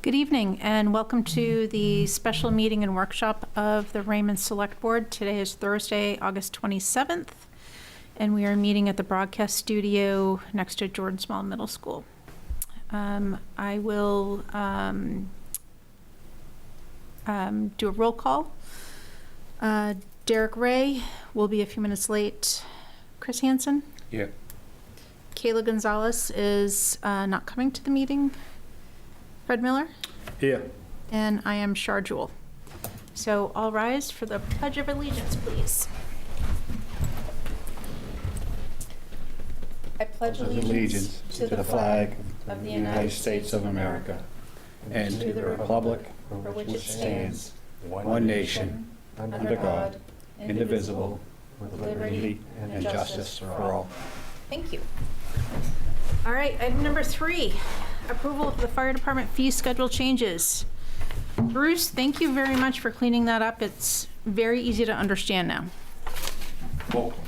Good evening and welcome to the special meeting and workshop of the Raymond Select Board. Today is Thursday, August 27th, and we are meeting at the broadcast studio next to Jordan Small Middle School. I will do a roll call. Derek Ray will be a few minutes late. Chris Hansen? Yeah. Kayla Gonzalez is not coming to the meeting. Fred Miller? Here. And I am Shar Jewell. So all rise for the Pledge of Allegiance, please. I pledge allegiance to the flag of the United States of America and to the republic for which it stands, one nation, under God, indivisible, with liberty and justice for all. Thank you. All right, item number 3, approval of the fire department fee schedule changes. Bruce, thank you very much for cleaning that up. It's very easy to understand now. Welcome.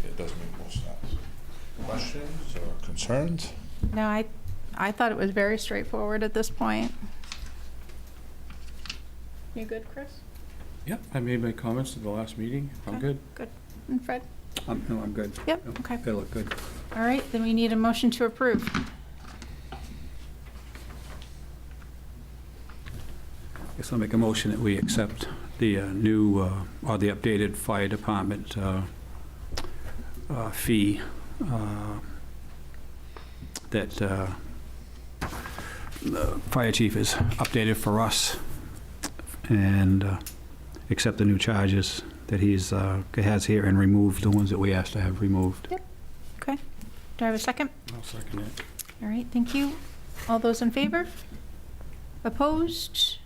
It does make more sense. Questions or concerns? No, I thought it was very straightforward at this point. You good, Chris? Yeah, I made my comments at the last meeting. I'm good. Good. And Fred? No, I'm good. Yep, okay. They look good. All right, then we need a motion to approve. Guess I'll make a motion that we accept the new, or the updated fire department fee that the fire chief has updated for us, and accept the new charges that has here, and remove the ones that we asked to have removed. Yep. Okay. Do I have a second? I'll second it. All right, thank you. All those in favor? Opposed?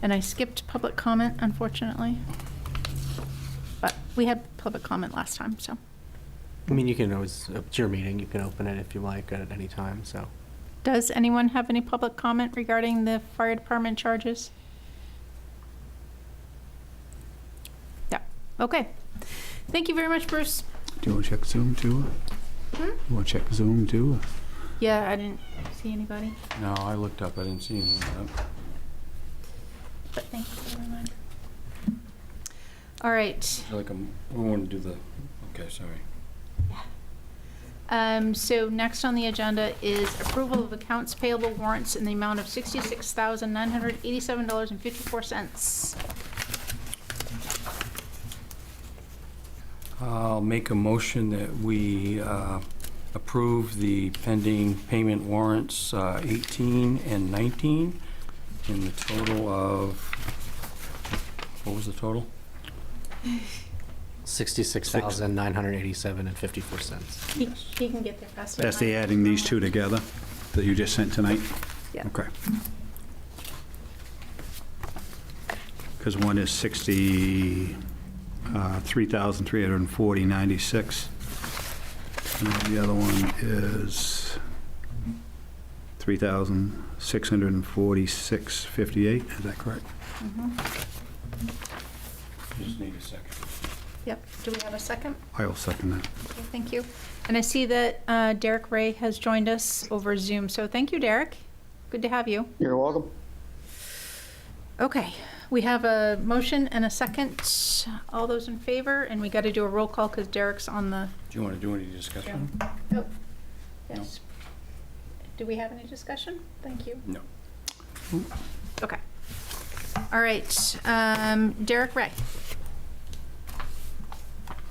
And I skipped public comment, unfortunately. But we had public comment last time, so. I mean, you can always, it's your meeting, you can open it if you like at any time, so. Does anyone have any public comment regarding the fire department charges? Yeah, okay. Thank you very much, Bruce. Do you want to check Zoom too? You want to check Zoom too? Yeah, I didn't see anybody, No, I looked up. I didn't see anything like that. but thank you for the reminder. All right. We want to do the, okay, sorry. So next on the agenda is approval of accounts payable warrants in the amount of $66,987.54. I'll make a motion that we approve the pending payment warrants 18 and 19 in the total of, what was the total? $66,987.54. He can get there faster. That's the adding these two together that you just sent tonight? Yeah. Okay. Because one is 3,340.96, and the other one is 3,646.58. Is that correct? You just need a second. Yep. Do we have a second? I'll second that. Okay, thank you. And I see that Derek Ray has joined us over Zoom. So thank you, Derek. Good to have you. You're welcome. Okay. We have a motion and a second. All those in favor? And we got to do a roll call because Derek's on the Do you want to do any discussion? Oh, yes. Do we have any discussion? Thank you. No. Okay. All right. Derek Ray.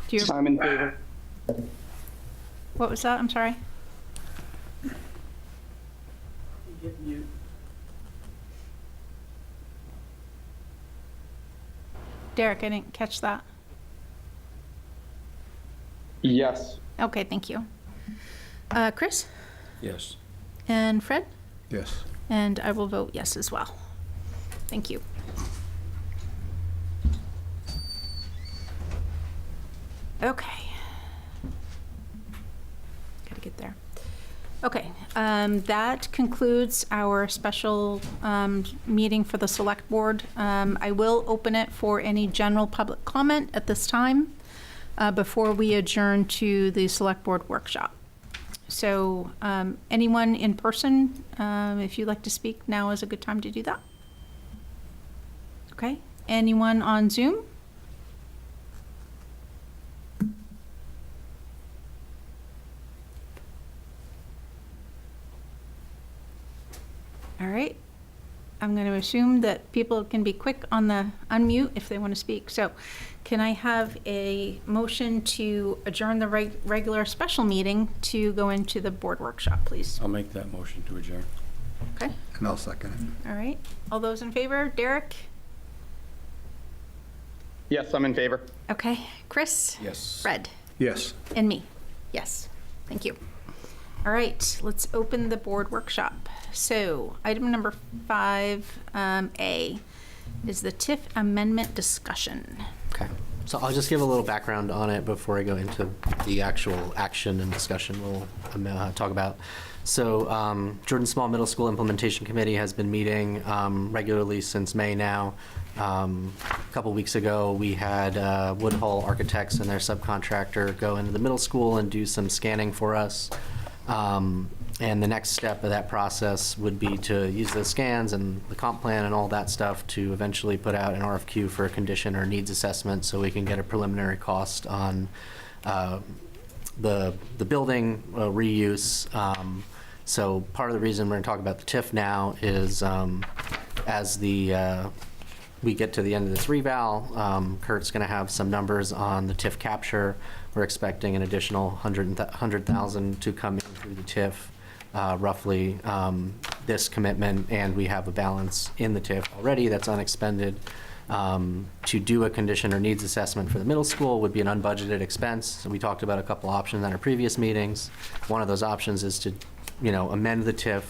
Do you, I'm in favor. what was that? I'm sorry. Derek, I didn't catch that. Yes. Okay, thank you. Chris? Yes. And Fred? Yes. And I will vote yes as well. Thank you. Okay. Gotta get there. Okay, that concludes our special meeting for the Select Board. I will open it for any general public comment at this time before we adjourn to the Select Board workshop. So anyone in person, if you'd like to speak, now is a good time to do that. Okay. Anyone on Zoom? All right. I'm going to assume that people can be quick on the unmute if they want to speak. So can I have a motion to adjourn the regular special meeting to go into the board workshop, please? I'll make that motion to adjourn. Okay. And I'll second All right. All those in favor? Derek? Yes, I'm in favor. Okay. Chris? Yes. Fred? it. Yes. And me? Yes. Thank you. All right. Let's open the board workshop. So item number 5A is the TIF amendment discussion. Okay. So I'll just give a little background on it before I go into the actual action and discussion we'll talk about. So Jordan Small Middle School Implementation Committee has been meeting regularly since May now. A couple weeks ago, we had Woodhull Architects and their subcontractor go into the middle school and do some scanning for us. And the next step of that process would be to use the scans and the comp plan and all that stuff to eventually put out an RFQ for a condition or needs assessment so we can get a preliminary cost on the building reuse. So part of the reason we're going to talk about the TIF now is as we get to the end of this reval, Kurt's going to have some numbers on the TIF capture. We're expecting an additional 100,000 to come in through the TIF, roughly this commitment, and we have a balance in the TIF already that's unexpended. To do a condition or needs assessment for the middle school would be an unbudgeted expense. So we talked about a couple options at our previous meetings. One of those options is to, amend the TIF.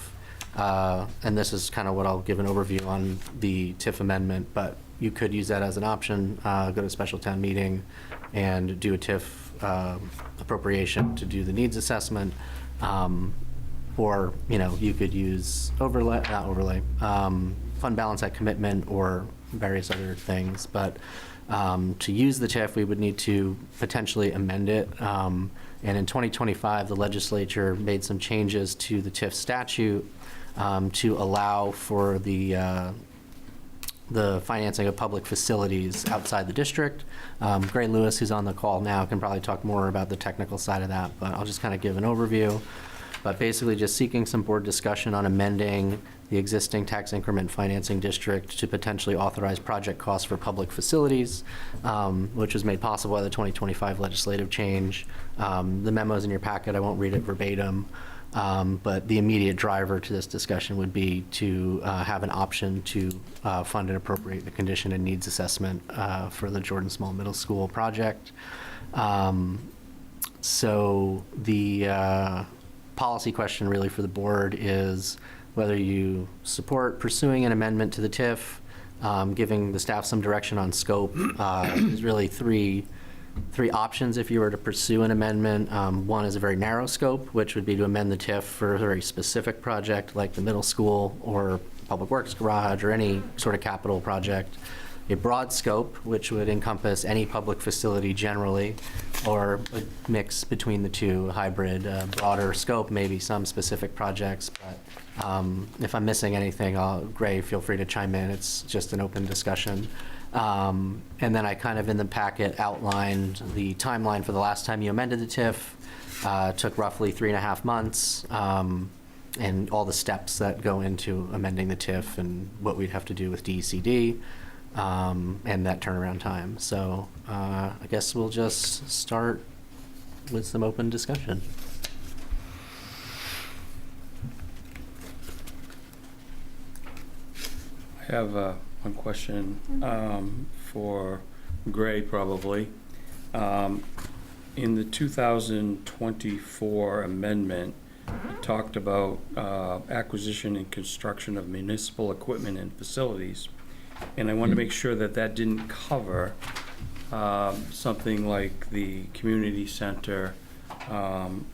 And this is kind of what I'll give an overview on the TIF amendment, but you could use that as an option, go to a special town meeting and do a TIF appropriation to do the needs assessment. Or, you could use fund balance at commitment or various other things. But to use the TIF, we would need to potentially amend it. And in 2025, the legislature made some changes to the TIF statute to allow for the financing of public facilities outside the district. Gray Lewis, who's on the call now, can probably talk more about the technical side of that, but I'll just kind of give an overview. But basically just seeking some board discussion on amending the existing tax increment financing district to potentially authorize project costs for public facilities, which was made possible by the 2025 legislative change. The memo's in your packet. I won't read it verbatim. But the immediate driver to this discussion would be to have an option to fund and appropriate the condition and needs assessment for the Jordan Small Middle School project. So the policy question really for the board is whether you support pursuing an amendment to the TIF, giving the staff some direction on scope. There's really three options if you were to pursue an amendment. One is a very narrow scope, which would be to amend the TIF for a very specific project like the middle school or public works garage or any sort of capital project. A broad scope, which would encompass any public facility generally, or a mix between the two, a hybrid, broader scope, maybe some specific projects. But if I'm missing anything, Gray, feel free to chime in. It's just an open discussion. And then I kind of in the packet outlined the timeline for the last time you amended the TIF. Took roughly 3.5 months, and all the steps that go into amending the TIF and what we'd have to do with DECD, and that turnaround time. So I guess we'll just start with some open discussion. I have one question for Gray, probably. In the 2024 amendment, it talked about acquisition and construction of municipal equipment and facilities. And I wanted to make sure that that didn't cover something like the community center. And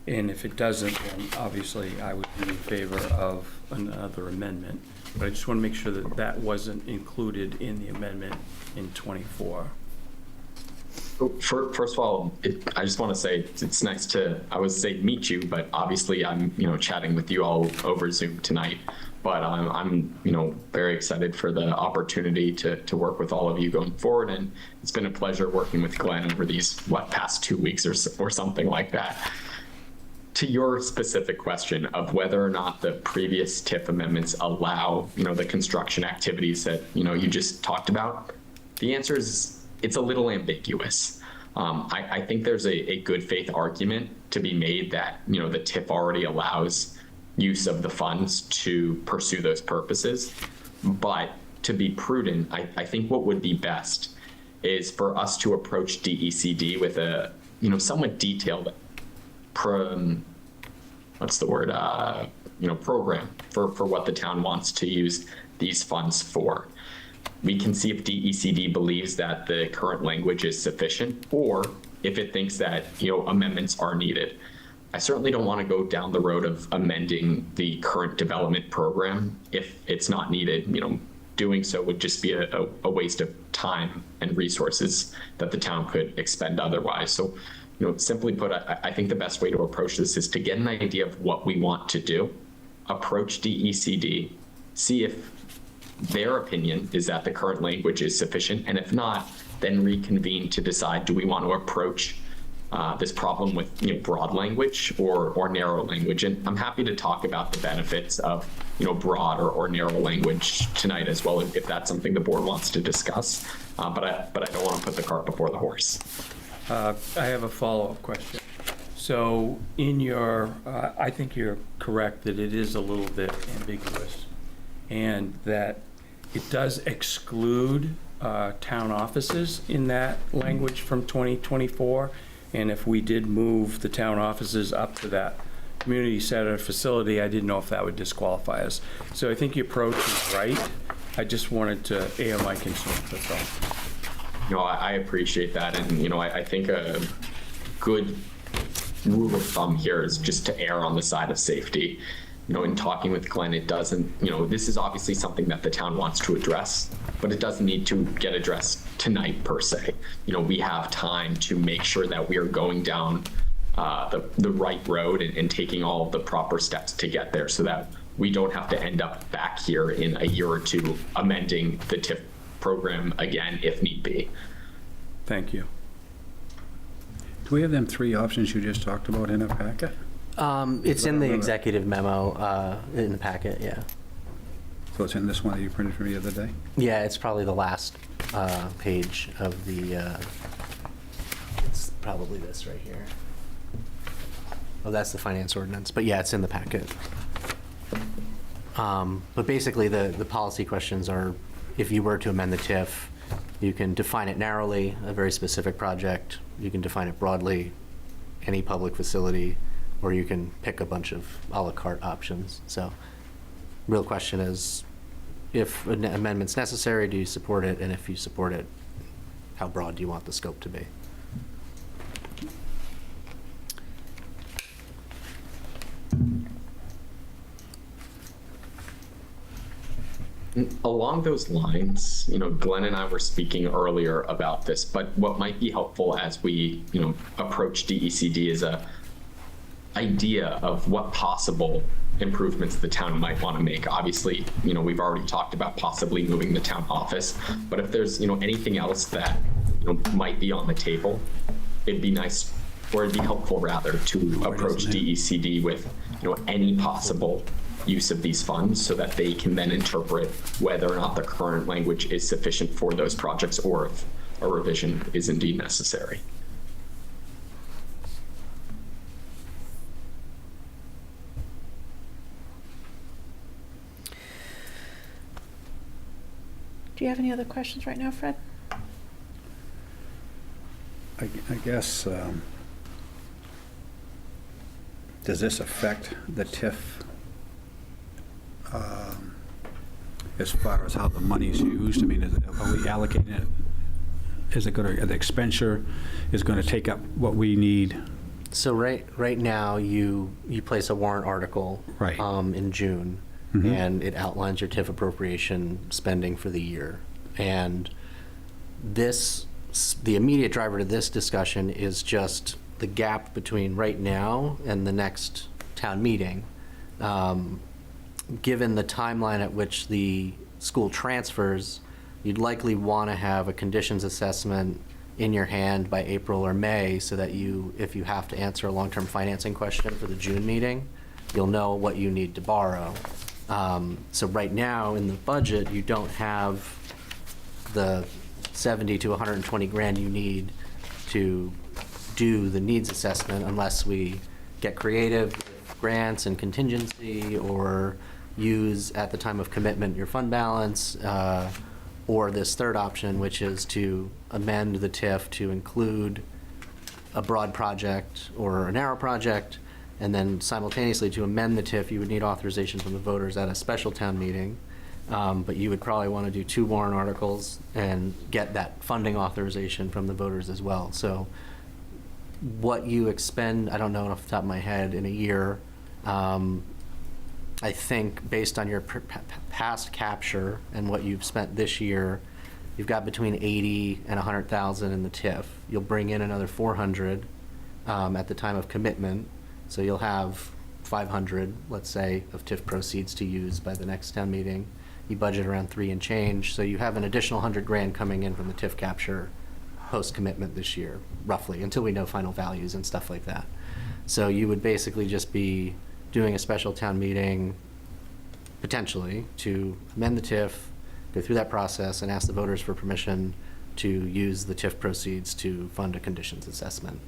if it doesn't, then obviously I would be in favor of another amendment. But I just want to make sure that that wasn't included in the amendment in 24. First of all, I just want to say it's nice to, I would say meet you, but obviously I'm, chatting with you all over Zoom tonight. But I'm, very excited for the opportunity to work with all of you going forward. And it's been a pleasure working with Glenn over these, past 2 weeks or something like that. To your specific question of whether or not the previous TIF amendments allow, the construction activities that, you just talked about, the answer is it's a little ambiguous. I think there's a good faith argument to be made that, the TIF already allows use of the funds to pursue those purposes. But to be prudent, I think what would be best is for us to approach DECD with a, somewhat detailed program for what the town wants to use these funds for. We can see if DECD believes that the current language is sufficient, or if it thinks that, amendments are needed. I certainly don't want to go down the road of amending the current development program if it's not needed. Doing so would just be a waste of time and resources that the town could expend otherwise. So, simply put, I think the best way to approach this is to get an idea of what we want to do, approach DECD, see if their opinion is that the current language is sufficient, and if not, then reconvene to decide, do we want to approach this problem with broad language or narrow language? And I'm happy to talk about the benefits of broad or narrow language tonight as well, if that's something the board wants to discuss. But I don't want to put the cart before the horse. I have a follow-up question. So in your, I think you're correct that it is a little bit ambiguous, and that it does exclude town offices in that language from 2024. And if we did move the town offices up to that community center facility, I didn't know if that would disqualify us. So I think your approach is right. I just wanted to air my concerns, that's all. I appreciate that. And, I think a good rule of thumb here is just to err on the side of safety. In talking with Glenn, it doesn't, this is obviously something that the town wants to address, but it doesn't need to get addressed tonight per se. We have time to make sure that we are going down the right road and taking all of the proper steps to get there, so that we don't have to end up back here in a year or two amending the TIF program again if need be. Thank you. Do we have them 3 options you just talked about in our packet? It's in the executive memo in the packet, yeah. So it's in this one that you printed for me the other day? Yeah, it's probably the last page of the, it's probably this right here. Oh, that's the finance ordinance, but yeah, it's in the packet. But basically, the policy questions are, if you were to amend the TIF, you can define it narrowly, a very specific project. You can define it broadly, any public facility, or you can pick a bunch of a la carte options. So real question is, if an amendment's necessary, do you support it? And if you support it, how broad do you want the scope to be? Along those lines, Glenn and I were speaking earlier about this, but what might be helpful as we, approach DECD is a idea of what possible improvements the town might want to make. Obviously, we've already talked about possibly moving the town office, but if there's, anything else that, might be on the table, it'd be nice, or it'd be helpful rather, to approach DECD with, any possible use of these funds, so that they can then interpret whether or not the current language is sufficient for those projects, or if a revision is indeed necessary. Do you have any other questions right now, Fred? I guess, does this affect the TIF as far as how the money's used? I mean, are we allocating it? Is it going to, the expenditure is going to take up what we need? So right now, you place a warrant article Right. In June, Mhm. and it outlines your TIF appropriation spending for the year. And this the immediate driver to this discussion is just the gap between right now and the next town meeting. Given the timeline at which the school transfers, you'd likely want to have a conditions assessment in your hand by April or May, so that you, if you have to answer a long-term financing question for the June meeting, you'll know what you need to borrow. So right now, in the budget, you don't have the 70 to 120 grand you need to do the needs assessment unless we get creative with grants and contingency, or use at the time of commitment your fund balance, or this third option, which is to amend the TIF to include a broad project or a narrow project, and then simultaneously to amend the TIF, you would need authorization from the voters at a special town meeting. But you would probably want to do 2 warrant articles and get that funding authorization from the voters as well. So what you expend, I don't know off the top of my head, in a year, I think based on your past capture and what you've spent this year, you've got between 80 and 100,000 in the TIF. You'll bring in another 400 at the time of commitment. So you'll have 500, let's say, of TIF proceeds to use by the next town meeting. You budget around 3 and change, so you have an additional 100 grand coming in from the TIF capture post-commitment this year, roughly, until we know final values and stuff like that. So you would basically just be doing a special town meeting, potentially, to amend the TIF, go through that process, and ask the voters for permission to use the TIF proceeds to fund a conditions assessment.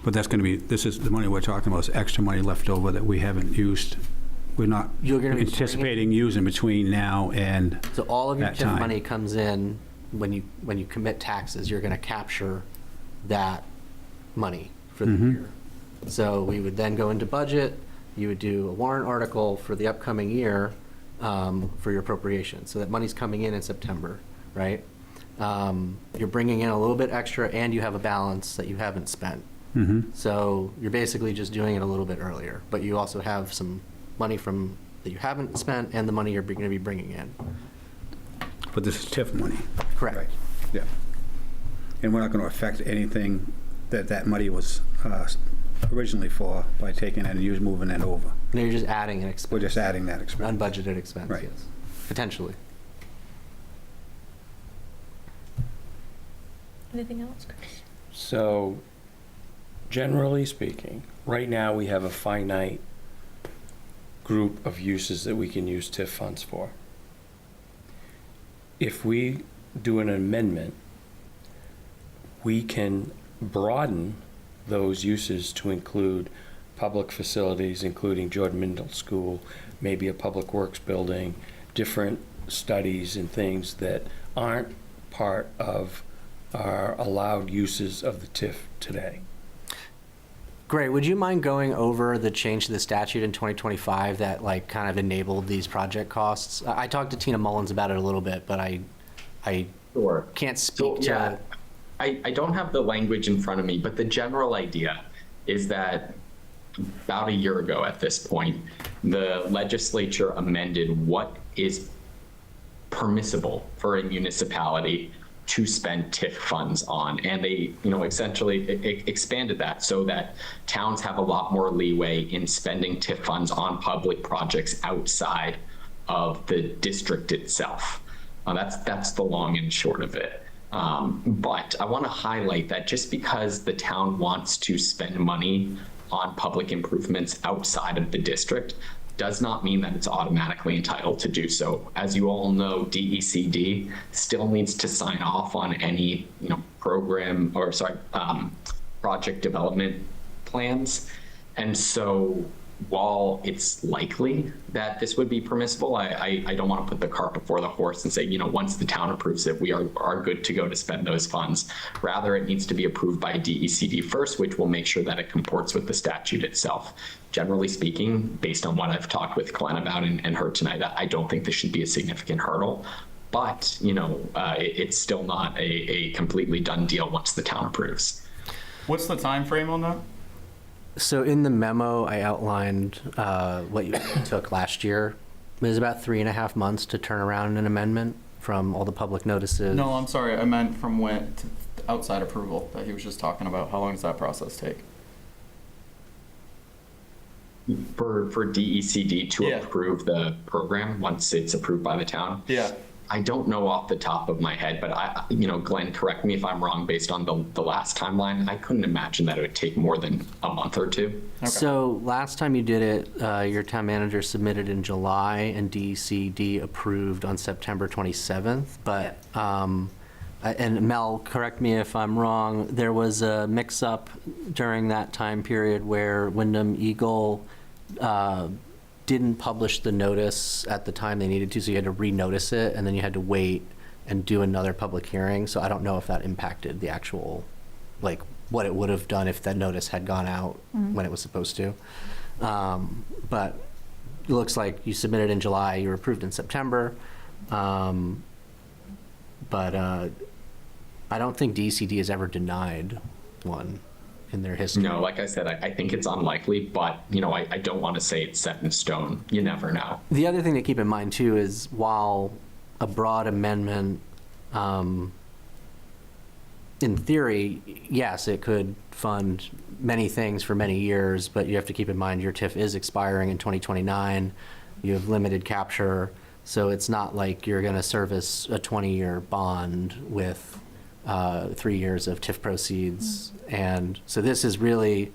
But that's going to be, this is, the money we're talking about is extra money left over that we haven't used. We're not You're gonna be anticipating using between now and So all of your that TIF time. money comes in when you commit taxes. You're going to capture that money for the Mhm. year. So we would then go into budget. You would do a warrant article for the upcoming year for your appropriation. So that money's coming in September, right? You're bringing in a little bit extra, and you have a balance that you haven't spent. Mhm. So you're basically just doing it a little bit earlier, but you also have some money that you haven't spent and the money you're going to be bringing in. But this is TIF money. Correct. Yeah. And we're not going to affect anything that money was originally for by taking it and moving it over. No, you're just adding an expense. We're just adding that expense. Unbudgeted expense, Right. yes. Potentially. Anything else, Chris? So, generally speaking, right now we have a finite group of uses that we can use TIF funds for. If we do an amendment, we can broaden those uses to include public facilities, including Jordan Middle School, maybe a public works building, different studies and things that aren't part of our allowed uses of the TIF today. Great. Would you mind going over the change to the statute in 2025 that kind of enabled these project costs? I talked to Tina Mullins about it a little bit, but I Sure. can't So, speak yeah, to. I don't have the language in front of me, but the general idea is that about a year ago at this point, the legislature amended what is permissible for a municipality to spend TIF funds on. And they, essentially expanded that so that towns have a lot more leeway in spending TIF funds on public projects outside of the district itself. That's the long and short of it. But I want to highlight that just because the town wants to spend money on public improvements outside of the district does not mean that it's automatically entitled to do so. As you all know, DECD still needs to sign off on any project development plans. And so while it's likely that this would be permissible, I don't want to put the cart before the horse and say, once the town approves it, we are good to go to spend those funds. Rather, it needs to be approved by DECD first, which will make sure that it comports with the statute itself. Generally speaking, based on what I've talked with Glenn about and heard tonight, I don't think this should be a significant hurdle. But, it's still not a completely done deal once the town approves. What's the time frame on that? So in the memo, I outlined what you took last year. It was about 3.5 months to turn around an amendment from all the public notices. No, I'm sorry, I meant from when, to outside approval that he was just talking about. How long does that process take? For DECD to Yeah. approve the program once it's approved by the town. Yeah. I don't know off the top of my head, but Glenn, correct me if I'm wrong based on the last timeline. I couldn't imagine that it would take more than a month or two. Okay. So last time you did it, your town manager submitted in July and DECD approved on September 27th. But, and Mel, correct me if I'm wrong, there was a mix-up during that time period where Wyndham Eagle didn't publish the notice at the time they needed to, so you had to renotice it, and then you had to wait and do another public hearing. So I don't know if that impacted the actual, like, what it would have done if that notice had gone out when it was supposed to. But it looks like you submitted in July, you were approved in September. But I don't think DCD has ever denied one in their history. No, like I said, I think it's unlikely, but I don't want to say it's set in stone. You never know. The other thing to keep in mind too is while a broad amendment, in theory, yes, it could fund many things for many years, but you have to keep in mind your TIF is expiring in 2029. You have limited capture, so it's not like you're going to service a 20-year bond with 3 years of TIF proceeds. And so this is really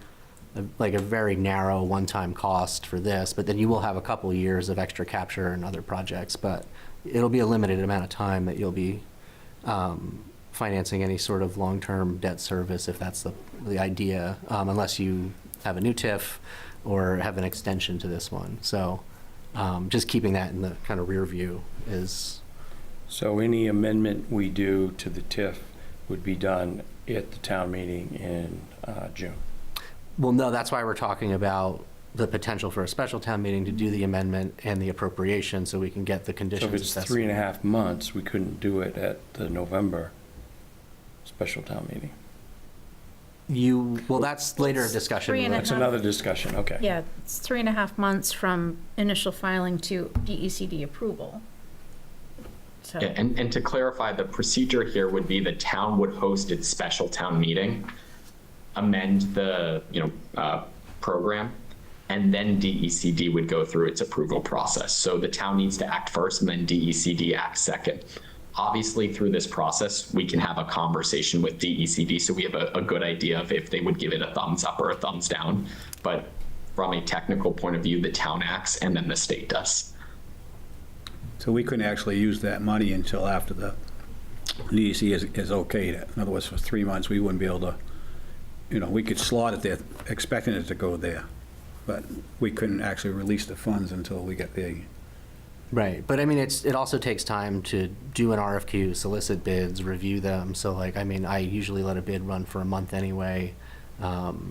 like a very narrow one-time cost for this, but then you will have a couple years of extra capture and other projects, but it'll be a limited amount of time that you'll be financing any sort of long-term debt service, if that's the idea, unless you have a new TIF or have an extension to this one. So just keeping that in the kind of rear view is. So any amendment we do to the TIF would be done at the town meeting in June. Well, no, that's why we're talking about the potential for a special town meeting to do the amendment and the appropriation so we can get the So conditions. if it's assessed. 3.5 months, we couldn't do it at the November special town meeting. Well, that's later discussion. 3.5 That's another discussion, okay. Yeah, it's 3.5 months from initial filing to DECD approval. So, Yeah, and to clarify, the procedure here would be the town would host its special town meeting, amend the program, and then DECD would go through its approval process. So the town needs to act first, and then DECD acts second. Obviously, through this process, we can have a conversation with DECD, so we have a good idea of if they would give it a thumbs up or a thumbs down. But from a technical point of view, the town acts, and then the state does. So we couldn't actually use that money until after the DEC is okayed it. In other words, for 3 months, we wouldn't be able to, we could slot it there, expecting it to go there. But we couldn't actually release the funds until we get the. Right, but I mean, it also takes time to do an RFQ, solicit bids, review them. So I usually let a bid run for a month anyway.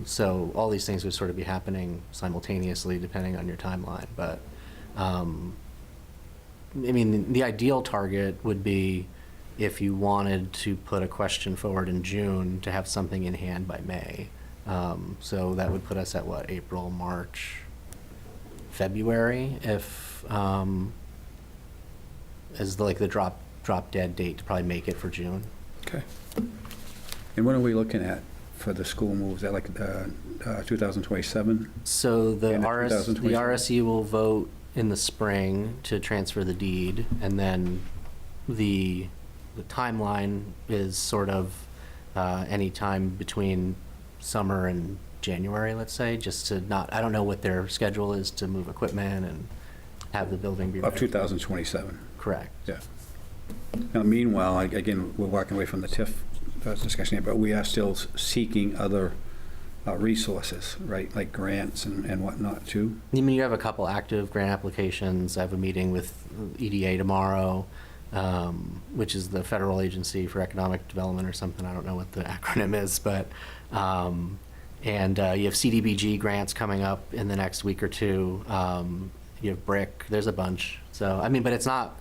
So all these things would sort of be happening simultaneously depending on your timeline. But the ideal target would be if you wanted to put a question forward in June to have something in hand by May. So that would put us at what, April, March, February, if as the drop dead date to probably make it for June. Okay. And what are we looking at for the school moves? Is that like 2027? So the And the the 2027? RSU will vote in the spring to transfer the deed, and then the timeline is sort of any time between summer and January, let's say, just to I don't know what their schedule is to move equipment and have the building be Of ready. 2027, Correct. yeah. Now, meanwhile, again, we're walking away from the TIF discussion here, but we are still seeking other resources, right, like grants and whatnot, too. I mean, you have a couple active grant applications. I have a meeting with EDA tomorrow, which is the Federal Agency for Economic Development or something. I don't know what the acronym is, but and you have CDBG grants coming up in the next week or two. You have BRIC. There's a bunch. So but it's not.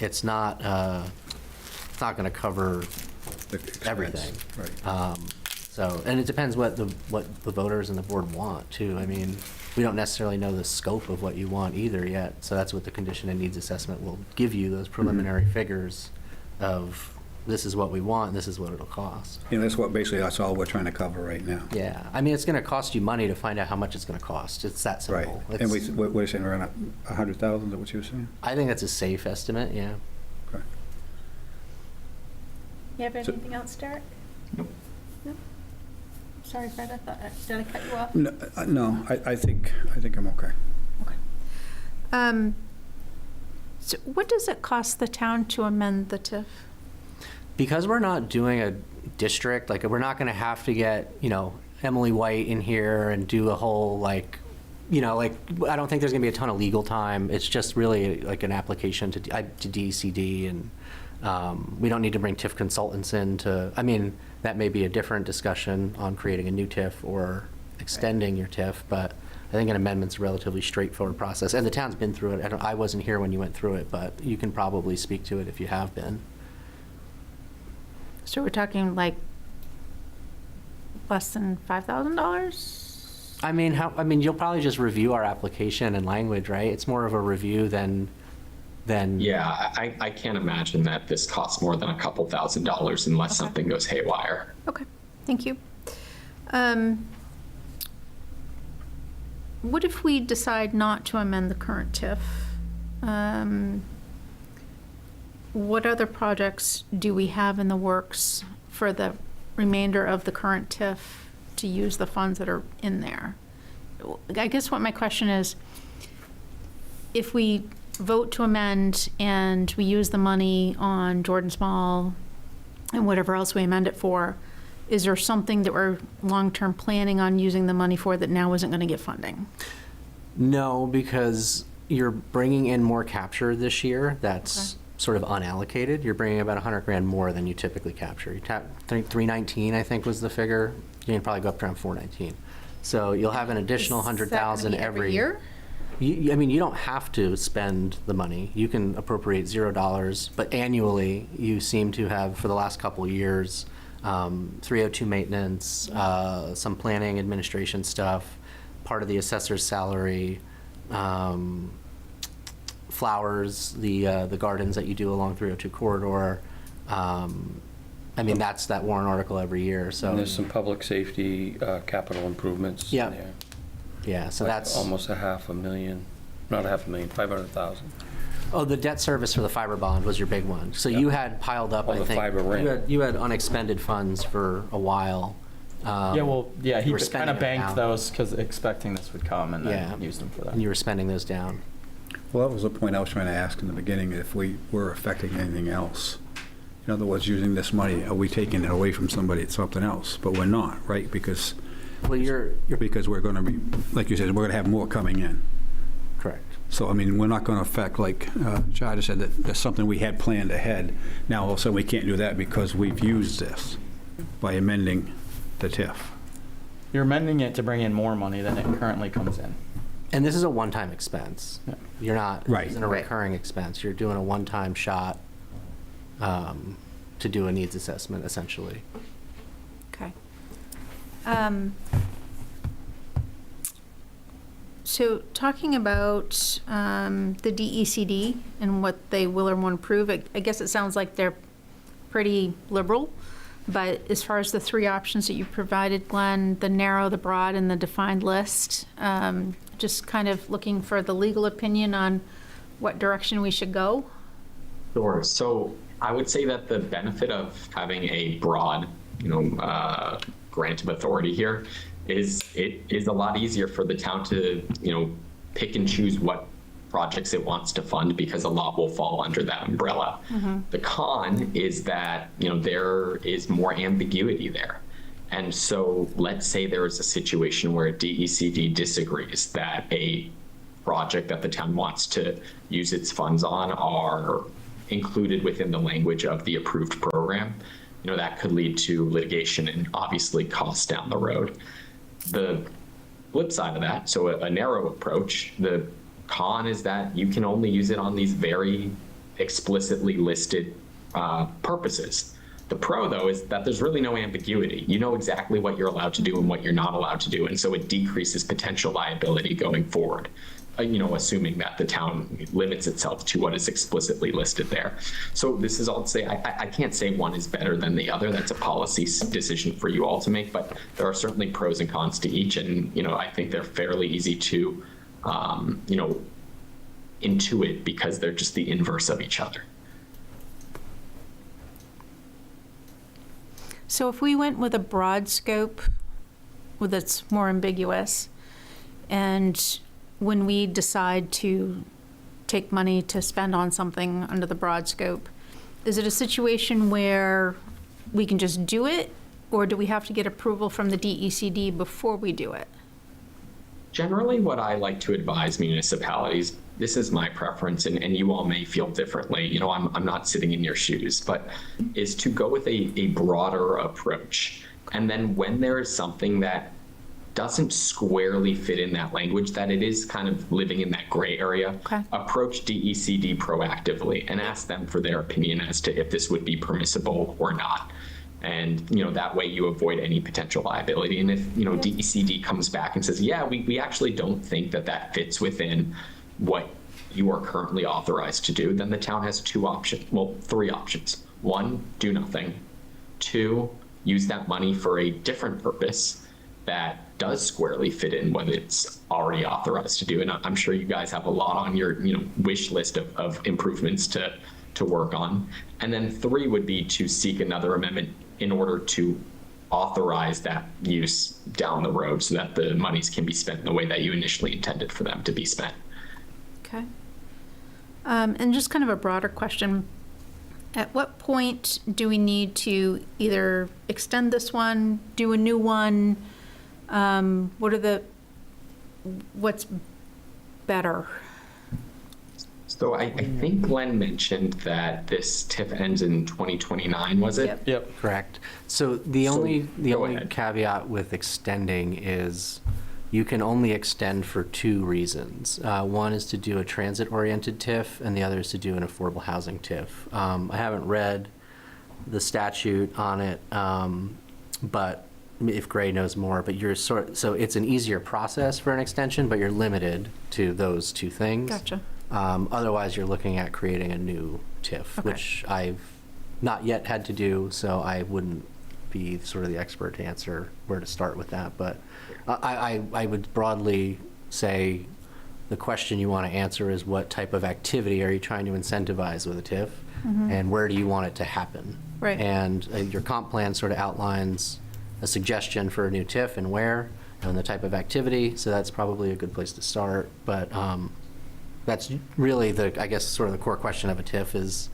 It's not going to cover The expense, everything. Right. So, and it depends what the voters and the board want too. I mean, we don't necessarily know the scope of what you want either yet. So that's what the condition and needs assessment will give you, those preliminary figures of this is what we want, and this is what it'll cost. You know, that's all we're trying to cover right now. Yeah, I mean, it's gonna cost you money to find out how much it's gonna cost. It's that Right. simple. And It's- we're saying around 100,000, is that what you were saying? I think that's a safe estimate, yeah. Okay. You have So- anything else, Derek? Nope. No? Sorry, Fred, did I cut you off? No, I think I'm okay. Okay. So what does it cost the town to amend the TIF? Because we're not doing a district, like, we're not gonna have to get, Emily White in here and do a whole, I don't think there's gonna be a ton of legal time. It's just really like an application to DECD, and we don't need to bring TIF consultants in that may be a different discussion on creating a new TIF or extending your TIF, but I think an amendment's a relatively straightforward process. And the town's been through it. I wasn't here when you went through it, but you can probably speak to it if you have been. So we're talking like less than $5,000? I mean, you'll probably just review our application and language, right? It's more of a review than. Yeah, I can't imagine that this costs more than a couple $1,000s unless something goes haywire. Okay, thank you. What if we decide not to amend the current TIF? What other projects do we have in the works for the remainder of the current TIF to use the funds that are in there? I guess what my question is, if we vote to amend and we use the money on Jordan Small and whatever else we amend it for, is there something that we're long-term planning on using the money for that now isn't going to get funding? No, because you're bringing in more capture this year that's sort of unallocated. You're bringing about 100 grand more than you typically capture. You tap 319, I think was the figure. You can probably go up to around 419. So you'll have an additional 100,000 every year? I mean, you don't have to spend the money. You can appropriate $0, but annually you seem to have, for the last couple of years, 302 maintenance, some planning, administration stuff, part of the assessor's salary, flowers, the gardens that you do along 302 corridor. That's that warrant article every year. So And there's some public safety capital improvements in Yeah. there. yeah, so Like that's almost $500,000, not $500,000, 500,000. Oh, the debt service for the fiber bond was your big one. So you had piled up, Oh, I the think. fiber ring. You had unexpended funds for a while. He You were kind spending of it banked now. those because expecting this would come and Yeah. then use them for that. And you were spending those down. Well, that was the point I was trying to ask in the beginning, if we were affecting anything else. In other words, using this money, are we taking it away from somebody at something else? But we're not, right? Because Well, you're we're going to be, like you said, we're going to have more coming in. correct. So, we're not going to affect, like Charlie said, that there's something we had planned ahead. Now, all of a sudden, we can't do that because we've used this by amending the TIF. You're amending it to bring in more money than it currently comes in. And this is a one-time expense. Yeah. You're not, Right. this isn't a recurring expense. You're doing a one-time shot to do a needs assessment, essentially. Okay. So talking about the DECD and what they will or won't approve, I guess it sounds like they're pretty liberal. But as far as the three options that you provided, Glenn, the narrow, the broad, and the defined list, just kind of looking for the legal opinion on what direction we should go. Sure. So I would say that the benefit of having a broad, grant of authority here is it is a lot easier for the town to, pick and choose what projects it wants to fund because a lot will fall under that umbrella. The con is that, there is more ambiguity there. And so let's say there is a situation where DECD disagrees that a project that the town wants to use its funds on are included within the language of the approved program. That could lead to litigation and obviously costs down the road. The flip side of that, so a narrow approach, the con is that you can only use it on these very explicitly listed purposes. The pro, though, is that there's really no ambiguity. You know exactly what you're allowed to do and what you're not allowed to do, and so it decreases potential liability going forward, assuming that the town limits itself to what is explicitly listed there. So this is all to say, I can't say one is better than the other. That's a policy decision for you all to make, but there are certainly pros and cons to each, and, I think they're fairly easy to, intuit because they're just the inverse of each other. So if we went with a broad scope, that's more ambiguous, and when we decide to take money to spend on something under the broad scope, is it a situation where we can just do it, or do we have to get approval from the DECD before we do it? Generally, what I like to advise municipalities, this is my preference, and you all may feel differently, I'm not sitting in your shoes, but is to go with a broader approach. And then when there is something that doesn't squarely fit in that language, that it is kind of living in that gray area, Okay. approach DECD proactively and ask them for their opinion as to if this would be permissible or not. And, that way you avoid any potential liability. And if, DECD comes back and says, yeah, we actually don't think that fits within what you are currently authorized to do, then the town has three options. One, do nothing. Two, use that money for a different purpose that does squarely fit in what it's already authorized to do. And I'm sure you guys have a lot on your, wish list of improvements to work on. And then three would be to seek another amendment in order to authorize that use down the road so that the monies can be spent in the way that you initially intended for them to be spent. Okay. And just kind of a broader question. At what point do we need to either extend this one, do a new one? What's better? So I think Glenn mentioned that this TIF ends in 2029, was it? Yep. Yep. Correct. So the So, only go ahead. caveat with extending is you can only extend for two reasons. One is to do a transit-oriented TIF, and the other is to do an affordable housing TIF. I haven't read the statute on it, but if Gray knows more, but so it's an easier process for an extension, but you're limited to those two things. Gotcha. Otherwise, you're looking at creating a new TIF, Okay. which I've not yet had to do, so I wouldn't be sort of the expert to answer where to start with that. But I would broadly say the question you want to answer is what type of activity are you trying to incentivize with a TIF, and where do you want it to happen? Right. And your comp plan sort of outlines a suggestion for a new TIF and where, and the type of activity, so that's probably a good place to start. But that's really I guess, sort of the core question of a TIF is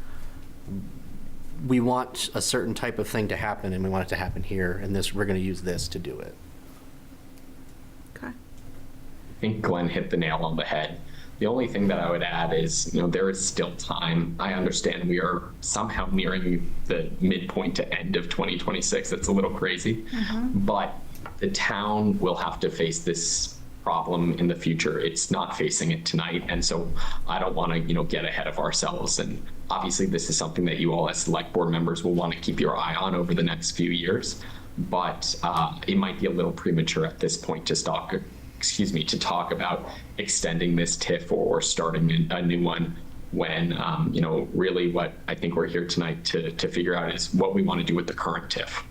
we want a certain type of thing to happen, and we want it to happen here, and we're going to use this to do it. Okay. I think Glenn hit the nail on the head. The only thing that I would add is, there is still time. I understand we are somehow nearing the midpoint to end of 2026. That's a little crazy, but the town will have to face this problem in the future. It's not facing it tonight, and so I don't want to, get ahead of ourselves. And obviously, this is something that you all as select board members will want to keep your eye on over the next few years. But it might be a little premature at this point to talk about extending this TIF or starting a new one when, really what I think we're here tonight to figure out is what we want to do with the current TIF.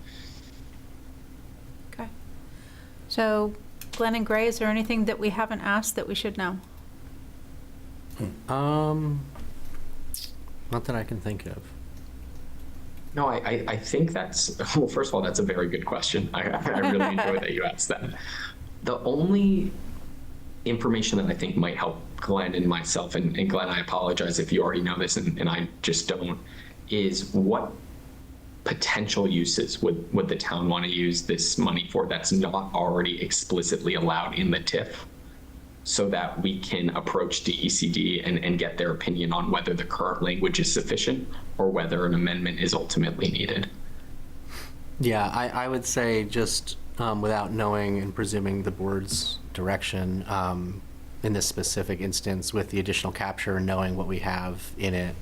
Okay. So Glenn and Gray, is there anything that we haven't asked that we should know? Not that I can think of. No, I think that's, well, first of all, that's a very good question. I really enjoy that you asked that. The only information that I think might help Glenn and myself, and Glenn, I apologize if you already know this and I just don't, is what potential uses would the town want to use this money for that's not already explicitly allowed in the TIF, so that we can approach DECD and get their opinion on whether the current language is sufficient or whether an amendment is ultimately needed. Yeah, I would say just without knowing and presuming the board's direction, in this specific instance with the additional capture and knowing what we have in it,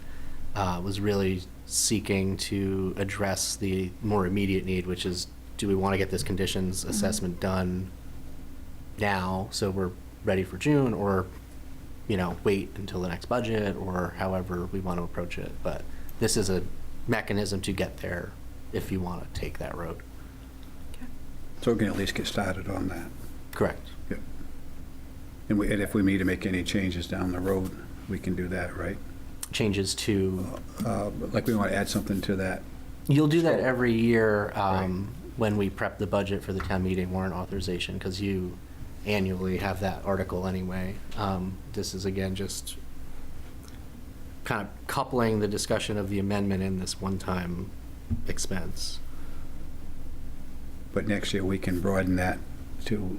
was really seeking to address the more immediate need, which is, do we want to get this conditions assessment done now so we're ready for June, or, wait until the next budget, or however we want to approach it. But this is a mechanism to get there if you want to take that road. So we can at least get started on that. Correct. Yep. And if we need to make any changes down the road, we can do that, right? Changes to, Like we want to add something to that. you'll do that every year when we prep the budget for the town meeting warrant authorization, because you annually have that article anyway. This is, again, just kind of coupling the discussion of the amendment in this one-time expense. But next year, we can broaden that to,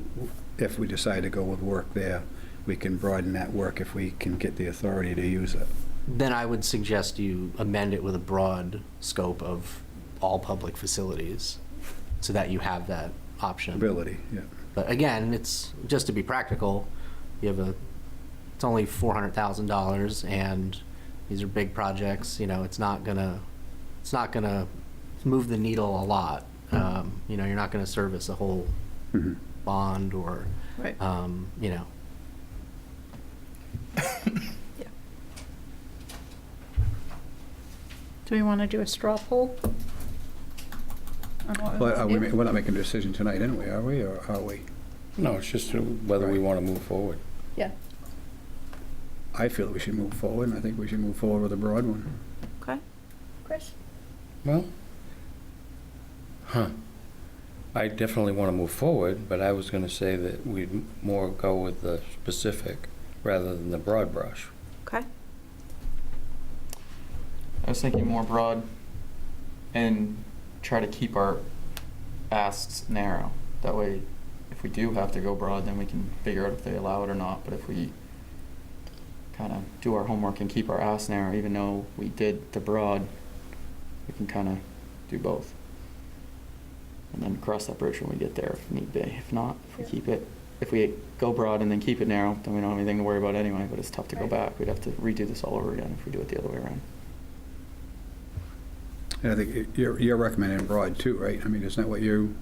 if we decide to go with work there, we can broaden that work if we can get the authority to use it. Then I would suggest you amend it with a broad scope of all public facilities, so that you have that option. Ability, yeah. But again, it's, just to be practical, it's only $400,000, and these are big projects, it's not gonna move the needle a lot. You're not gonna service a whole Mhm. bond or, Right. Do we want to do a straw poll? On what we Well, wanna do? we're not making a decision tonight anyway, are we, or are we? No, it's just whether we want to move forward. Yeah, I feel that we should move forward, and I think we should move forward with a broad one. okay. Chris? Well, I definitely want to move forward, but I was going to say that we'd more go with the specific rather than the broad brush. Okay. I was thinking more broad and try to keep our asks narrow. That way, if we do have to go broad, then we can figure out if they allow it or not. But if we kind of do our homework and keep our asks narrow, even though we did the broad, we can kind of do both. And then cross that bridge when we get there if need be. If not, if we go broad and then keep it narrow, then we don't have anything to worry about anyway, but it's tough to go back. We'd have to redo this all over again if we do it the other way around. And I think you're recommending broad too, right? I mean, isn't that what you,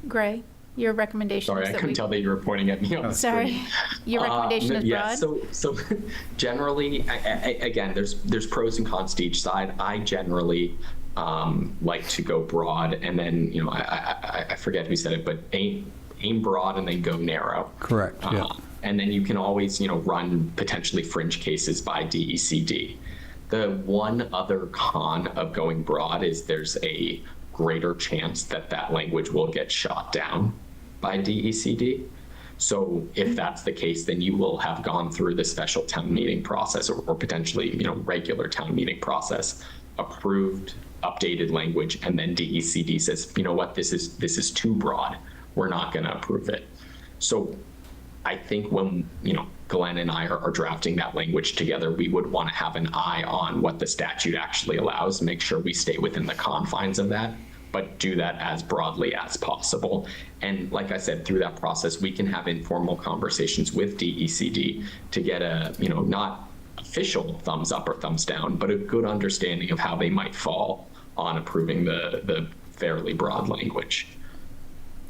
Gray, your recommendation Sorry, is I that couldn't we... tell that you were pointing at me on the Sorry, screen. your recommendation is Yeah, broad? so generally, again, there's pros and cons to each side. I generally like to go broad, and then, I forget who said it, but aim broad and then go narrow. correct, yeah. And then you can always, run potentially fringe cases by DECD. The one other con of going broad is there's a greater chance that that language will get shot down by DECD. So if that's the case, then you will have gone through the special town meeting process or potentially, regular town meeting process, approved, updated language, and then DECD says, you know what, this is too broad. We're not going to approve it. So I think when, Glenn and I are drafting that language together, we would want to have an eye on what the statute actually allows, make sure we stay within the confines of that, but do that as broadly as possible. And like I said, through that process, we can have informal conversations with DECD to get a, not official thumbs up or thumbs down, but a good understanding of how they might fall on approving the fairly broad language.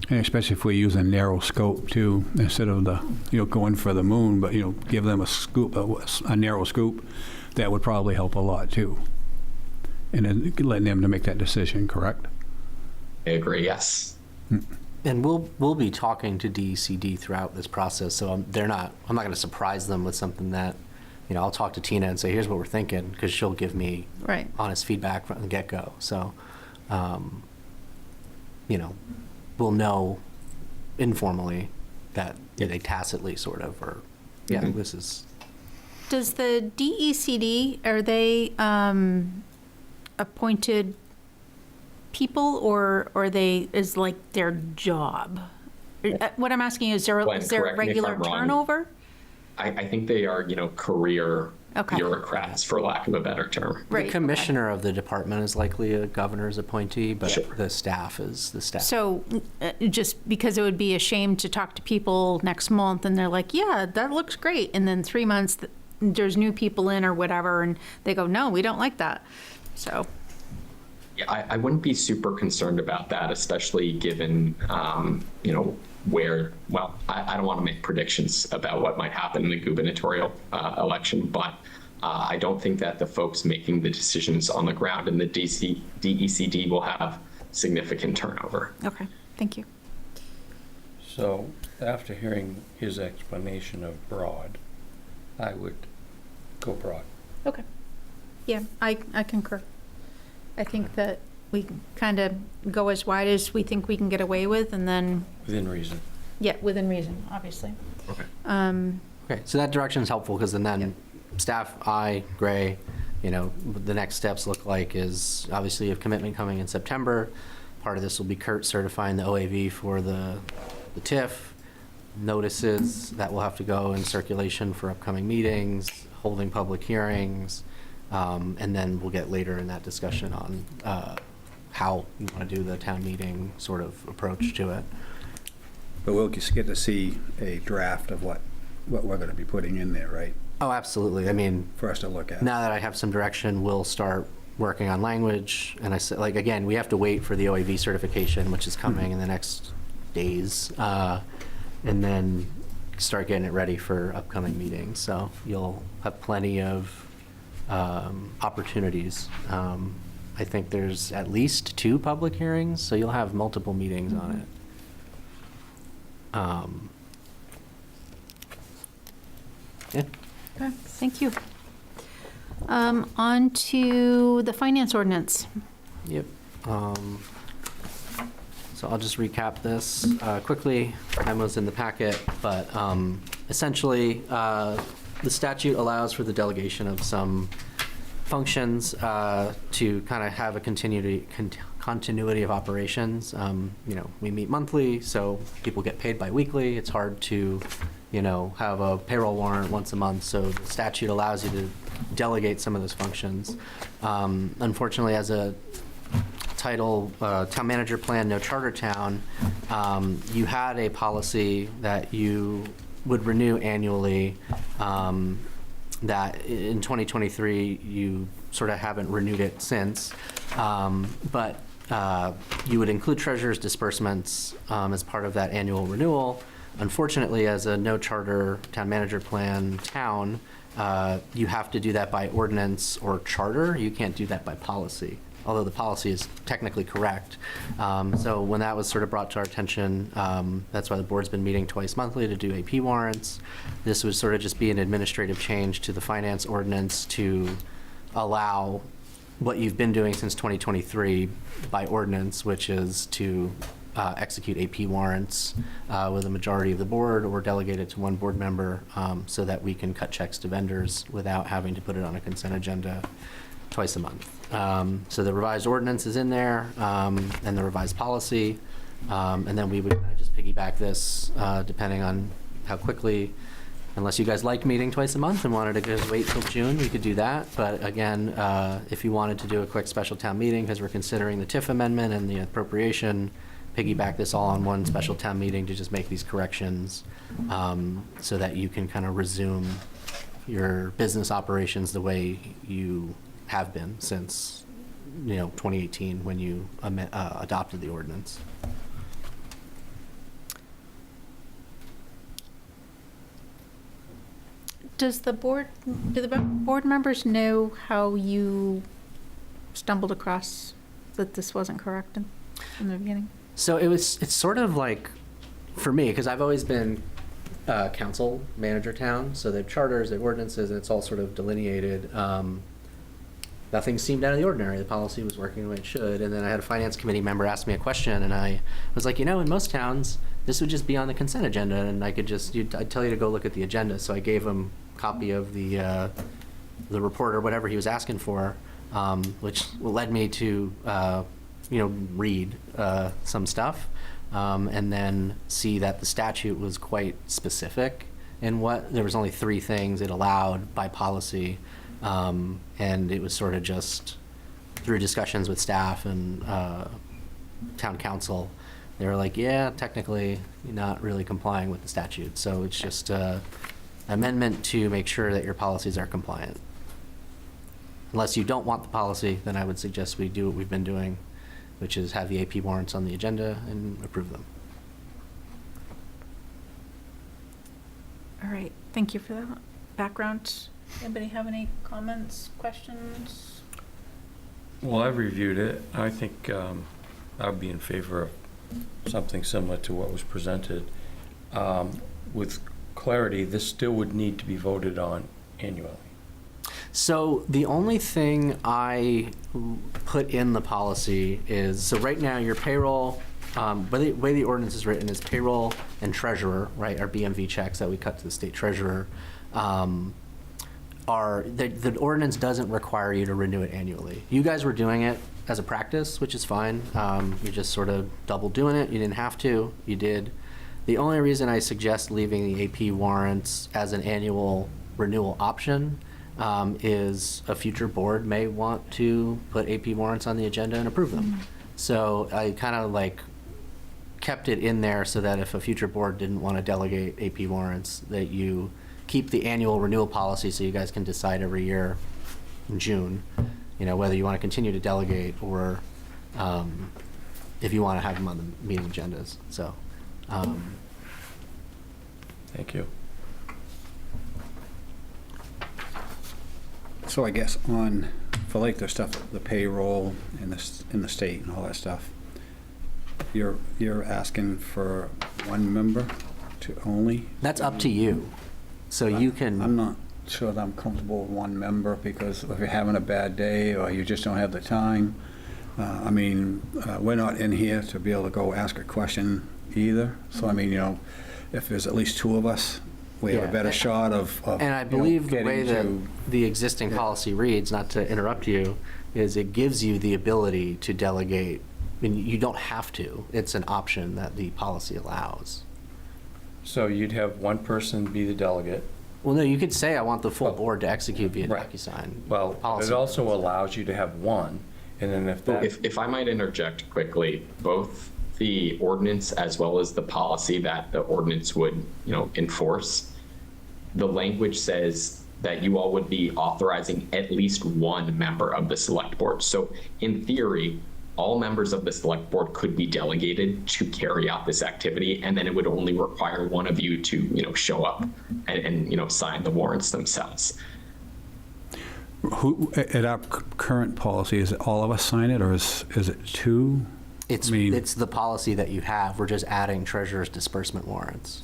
And especially if we use a narrow scope too, instead of going for the moon, but, give them a scoop, a narrow scoop, that would probably help a lot too. And then letting them to make that decision, correct? I agree, yes. And we'll be talking to DECD throughout this process, so I'm not going to surprise them with something that, I'll talk to Tina and say, here's what we're thinking, because she'll give me Right. honest feedback from the get-go. So, we'll know informally that they tacitly sort of, or, this is. Does the DECD, are they appointed people, or are they, is like their job? What I'm asking is there Glenn, correct me if regular I'm wrong. turnover? I think they are, career Okay. bureaucrats, for lack of a better term. Right, The okay. commissioner of the department is likely a governor's appointee, but Sure. the staff is the staff. So just because it would be a shame to talk to people next month and they're like, yeah, that looks great. And then 3 months, there's new people in or whatever, and they go, no, we don't like that. So, Yeah, I wouldn't be super concerned about that, especially given, you know, where, well, I don't want to make predictions about what might happen in the gubernatorial election, but I don't think that the folks making the decisions on the ground in the DECD will have significant turnover. okay, thank you. So after hearing his explanation of broad, I would go broad. Okay. Yeah, I concur. I think that we kind of go as wide as we think we can get away with, and then, Within reason. yeah, within reason, obviously. Okay. Okay, so that direction is helpful, because then staff, Gray, you know, the next steps look like is obviously a commitment coming in September. Part of this will be Kurt certifying the OAV for the TIF, notices that will have to go in circulation for upcoming meetings, holding public hearings, and then we'll get later in that discussion on how you want to do the town meeting sort of approach to it. But we'll just get to see a draft of what we're going to be putting in there, right? Oh, absolutely. I mean, For us to look at. now that I have some direction, we'll start working on language. And I said, like, again, we have to wait for the OAV certification, which is coming in the next days, and then start getting it ready for upcoming meetings. So you'll have plenty of opportunities. I think there's at least 2 public hearings, so you'll have multiple meetings on it. Yeah. Okay, thank you. On to the finance ordinance. Yep. So I'll just recap this quickly. Memo's in the packet, but essentially, the statute allows for the delegation of some functions to kind of have a continuity of operations. You know, we meet monthly, so people get paid bi-weekly. It's hard to, you know, have a payroll warrant once a month, so the statute allows you to delegate some of those functions. Unfortunately, as a title, town manager plan, no charter town, you had a policy that you would renew annually, that in 2023, you sort of haven't renewed it since. But you would include treasurer's disbursements as part of that annual renewal. Unfortunately, as a no charter town manager plan town, you have to do that by ordinance or charter. You can't do that by policy, although the policy is technically correct. So when that was sort of brought to our attention, that's why the board's been meeting twice monthly to do AP warrants. This would sort of just be an administrative change to the finance ordinance to allow what you've been doing since 2023 by ordinance, which is to execute AP warrants with a majority of the board or delegate it to one board member, so that we can cut checks to vendors without having to put it on a consent agenda twice a month. So the revised ordinance is in there, and the revised policy, and then we would kind of just piggyback this depending on how quickly, unless you guys like meeting twice a month and wanted to just wait till June, we could do that. But again, if you wanted to do a quick special town meeting, because we're considering the TIF amendment and the appropriation, piggyback this all on one special town meeting to just make these corrections, so that you can kind of resume your business operations the way you have been since, you know, 2018 when you adopted the ordinance. Do the board members know how you stumbled across that this wasn't correct in the beginning? So it's sort of like, for me, because I've always been council manager town, so they have charters, they have ordinances, and it's all sort of delineated. Nothing seemed out of the ordinary. The policy was working the way it should. And then I had a finance committee member ask me a question, and I was like, you know, in most towns, this would just be on the consent agenda, and I could just, I'd tell you to go look at the agenda. So I gave him a copy of the report or whatever he was asking for, which led me to, you know, read some stuff, and then see that the statute was quite specific in what, there was only 3 things it allowed by policy. And it was sort of just through discussions with staff and town council, they were like, yeah, technically you're not really complying with the statute. So it's just amendment to make sure that your policies are compliant. Unless you don't want the policy, then I would suggest we do what we've been doing, which is have the AP warrants on the agenda and approve them. All right, thank you for that background. Anybody have any comments, questions? Well, I've reviewed it. I think I'd be in favor of something similar to what was presented. With clarity, this still would need to be voted on annually. So the only thing I put in the policy is, so right now your payroll, by the way the ordinance is written is payroll and treasurer, right, our BMV checks that we cut to the state treasurer, the ordinance doesn't require you to renew it annually. You guys were doing it as a practice, which is fine. You're just sort of double doing it. You didn't have to, you did. The only reason I suggest leaving the AP warrants as an annual renewal option is a future board may want to put AP warrants on the agenda and approve them. So I kind of like kept it in there so that if a future board didn't want to delegate AP warrants, that you keep the annual renewal policy so you guys can decide every year in June, you know, whether you want to continue to delegate or if you want to have them on the meeting agendas. So. Thank you. So I guess for like the stuff, the payroll in the state and all that stuff, you're asking for one member to only? That's up to you. So you can. I'm not sure that I'm comfortable with one member, because if you're having a bad day or you just don't have the time, I mean, we're not in here to be able to go ask a question either. So I mean, you know, if there's at least two of us, we have a better shot of And I believe the way that the existing policy reads, not to interrupt you, is it gives you the ability to delegate. I mean, you don't have to. It's an option that the policy allows. So you'd have one person be the delegate. Well, no, you could say I want the full board to execute via Right. DocuSign. Well, Policy. it also allows you to have one, and then if that... If I might interject quickly, both the ordinance as well as the policy that the ordinance would, you know, enforce, the language says that you all would be authorizing at least one member of the select board. So in theory, all members of the select board could be delegated to carry out this activity, and then it would only require one of you to, you know, show up and you know, sign the warrants themselves. Who, at our current policy, is it all of us sign it, or is it two? It's the policy that you have. We're just adding treasurer's disbursement warrants.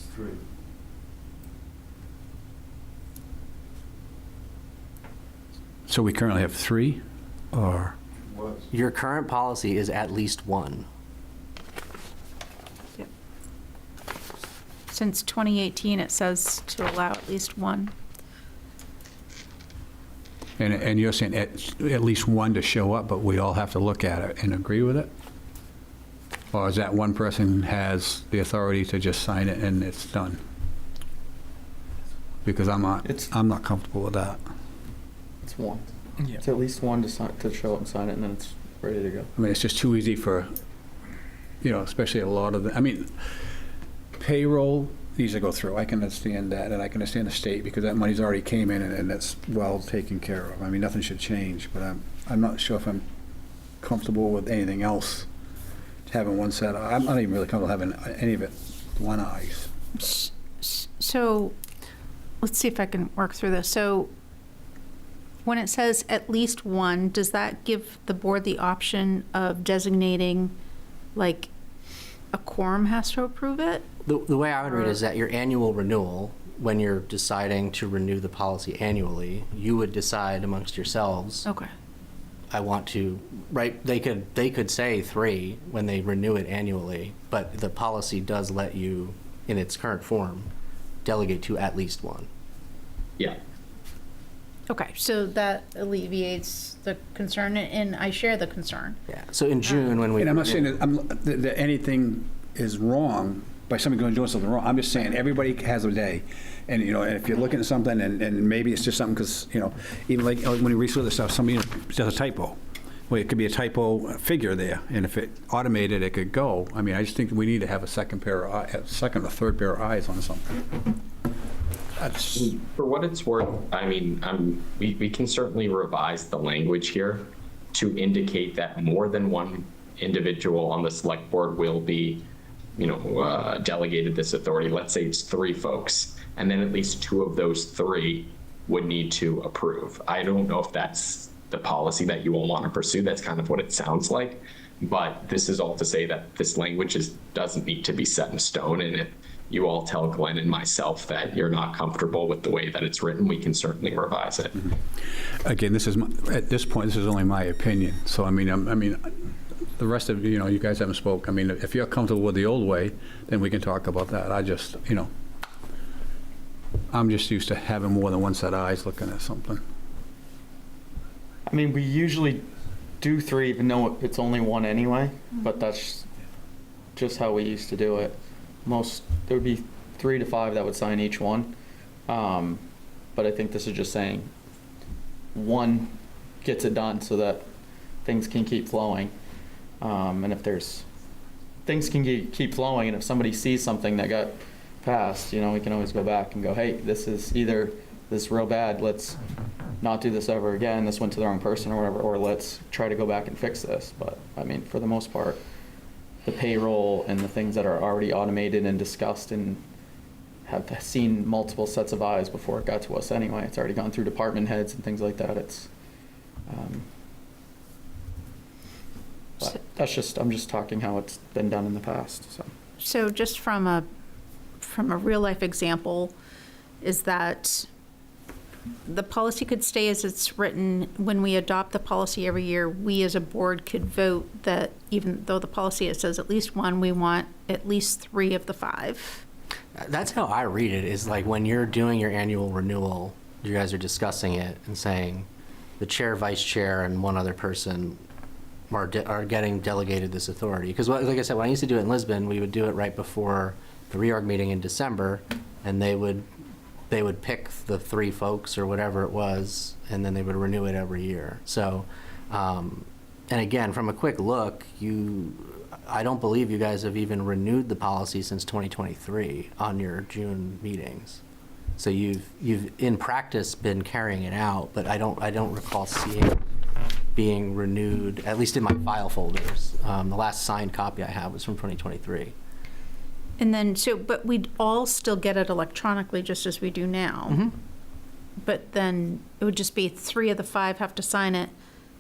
So we currently have three, or? Your current policy is at least one. Yep. Since 2018, it says to allow at least one. And you're saying at least one to show up, but we all have to look at it and agree with it? Or is that one person has the authority to just sign it and it's done? Because I'm not comfortable with that. It's one. Yeah. It's at least one to show up and sign it, and then it's ready to go. I mean, it's just too easy for, you know, especially a lot of the, I mean, payroll needs to go through. I can understand that, and I can understand the state, because that money's already came in and it's well taken care of. I mean, nothing should change, but I'm not sure if I'm comfortable with anything else. Having one set, I'm not even really comfortable having any of it one eyes. So let's see if I can work through this. So when it says at least one, does that give the board the option of designating, like, a quorum has to approve it? The way I would read it is that your annual renewal, when you're deciding to renew the policy annually, you would decide amongst yourselves, Okay. I want to, right? They could say three when they renew it annually, but the policy does let you, in its current form, delegate to at least one. Yeah. Okay, so that alleviates the concern, and I share the concern. Yeah. So in June, when we And I'm not saying that anything is wrong by somebody doing something wrong. I'm just saying everybody has a day. And, you know, and if you're looking at something and maybe it's just something because, you know, even like when you research the stuff, somebody does a typo. Well, it could be a typo figure there. And if it automated, it could go. I mean, I just think we need to have a second or third pair of eyes on something. That's, For what it's worth, I mean, we can certainly revise the language here to indicate that more than one individual on the select board will be, delegated this authority. Let's say it's 3 folks, and then at least 2 of those 3 would need to approve. I don't know if that's the policy that you all want to pursue. That's kind of what it sounds like. But this is all to say that this language doesn't need to be set in stone. And if you all tell Glenn and myself that you're not comfortable with the way that it's written, we can certainly revise it. again, this is, at this point, this is only my opinion. So, I mean, the rest of, you guys haven't spoke. I mean, if you're comfortable with the old way, then we can talk about that. I just, I'm just used to having more than one set of eyes looking at something. I mean, we usually do 3, even though it's only 1 anyway, but that's just how we used to do it. There would be 3 to 5 that would sign each one. But I think this is just saying 1 gets it done so that things can keep flowing. And if things can keep flowing, and if somebody sees something that got passed, we can always go back and go, hey, this is either this is real bad, let's not do this ever again, this went to the wrong person or whatever, or let's try to go back and fix this. But I mean, for the most part, the payroll and the things that are already automated and discussed and have seen multiple sets of eyes before it got to us anyway. It's already gone through department heads and things like that. But I'm just talking how it's been done in the past, so. So just from a real life example, is that the policy could stay as it's written. When we adopt the policy every year, we as a board could vote that even though the policy it says at least 1, we want at least 3 of the 5. That's how I read it, is like when you're doing your annual renewal, you guys are discussing it and saying the chair, vice chair, and 1 other person are getting delegated this authority. Because like I said, when I used to do it in Lisbon, we would do it right before the reorg meeting in December, and they would pick the 3 folks or whatever it was, and then they would renew it every year. So, and again, from a quick look, I don't believe you guys have even renewed the policy since 2023 on your June meetings. So you've in practice been carrying it out, but I don't recall seeing it being renewed, at least in my file folders. The last signed copy I have was from 2023. And then, but we'd all still get it electronically just as we do now. Mm-hmm. But then it would just be 3 of the 5 have to sign it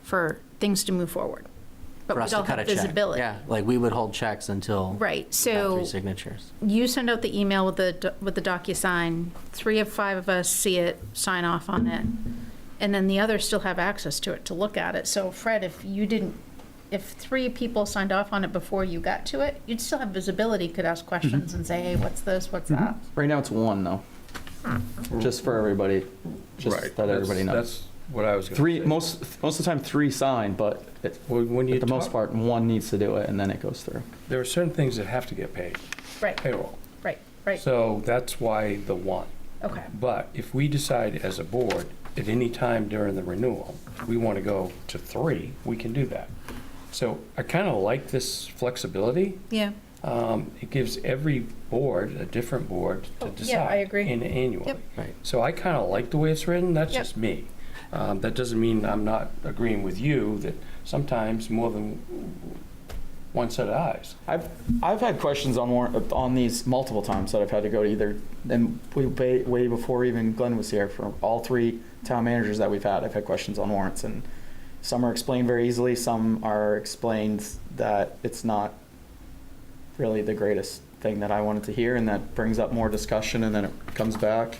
for things to move forward. But For we us to don't cut have a check. visibility. Yeah, like we would hold checks until Right, we got so 3 signatures. you send out the email with the DocuSign, 3 of 5 of us see it, sign off on it, and then the others still have access to it to look at it. So Fred, if 3 people signed off on it before you got to it, you'd still have visibility, could ask questions and say, hey, what's this, what's that? Right now it's 1 though. Just for everybody, Right. that everybody knows. That's what I was going to 3, say. most of the time 3 sign, but When you for the most talk- part, 1 needs to do it and then it goes through. There are certain things that have to get paid, Right, payroll. right, So that's why the 1. okay. But if we decide as a board, at any time during the renewal, we want to go to 3, we can do that. So I kind of like this flexibility. Yeah, It gives every board, a different board, to Oh, decide. yeah, I agree. Annually. Yep. Right. So I kind of like the way it's written, that's Yep. just me. That doesn't mean I'm not agreeing with you that sometimes more than 1 set of eyes. I've had questions on these multiple times that I've had to go to either, and way before even Glenn was here, for all 3 town managers that we've had, I've had questions on warrants, and some are explained very easily, some are explained that it's not really the greatest thing that I wanted to hear, and that brings up more discussion, and then it comes back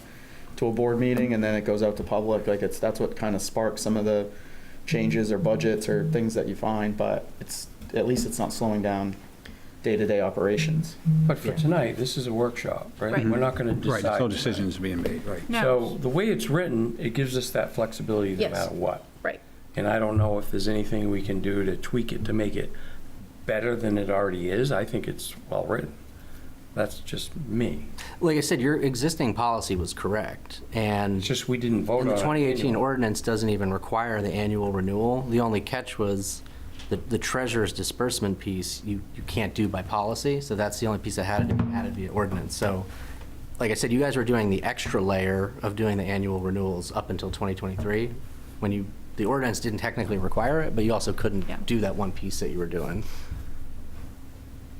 to a board meeting, and then it goes out to public. Like that's what kind of sparks some of the changes or budgets or things that you find, but at least it's not slowing down day-to-day operations. But for tonight, this is a workshop, right? Right. We're not going to decide. Right, there's no tonight. decisions being made, right. No. So the way it's written, it gives us that flexibility no Yes. matter what. Right. And I don't know if there's anything we can do to tweak it to make it better than it already is. I think it's well written. That's just me. Like I said, your existing policy was correct, and It's just we didn't vote on and it. the 2018 anyway. ordinance doesn't even require the annual renewal. The only catch was the treasurer's disbursement piece you can't do by policy, so that's the only piece that had to be added via ordinance. So like I said, you guys were doing the extra layer of doing the annual renewals up until 2023, when the ordinance didn't technically require it, but you also couldn't Yeah. do that one piece that you were doing.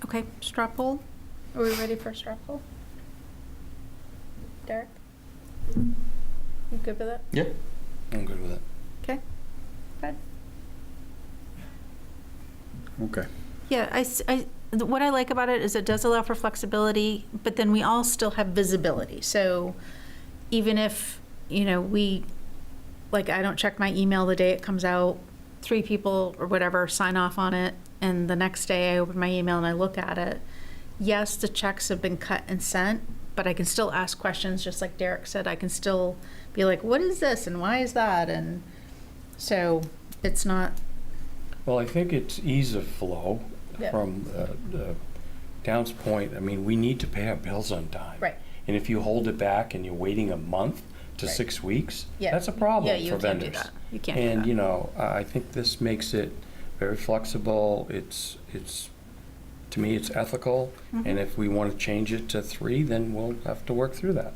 Okay, straw poll? Are we ready for a straw poll? Derek? You good with it? Yep. I'm good with it. Okay. Good. Okay. Yeah, what I like about it is it does allow for flexibility, but then we all still have visibility. So even if, I don't check my email the day it comes out, 3 people or whatever sign off on it, and the next day I open my email and I look at it. Yes, the checks have been cut and sent, but I can still ask questions, just like Derek said. I can still be like, what is this and why is that? And so it's not, Well, I think it's ease of flow Yeah. from the town's point. I mean, we need to pay our bills on time. Right. And if you hold it back and you're waiting a month to Right. 6 weeks, Yeah. that's a problem Yeah, you for can't do vendors. that. You can't do And, that. I think this makes it very flexible. It's, to me, it's ethical. Mm-hmm. And if we want to change it to 3, then we'll have to work through that.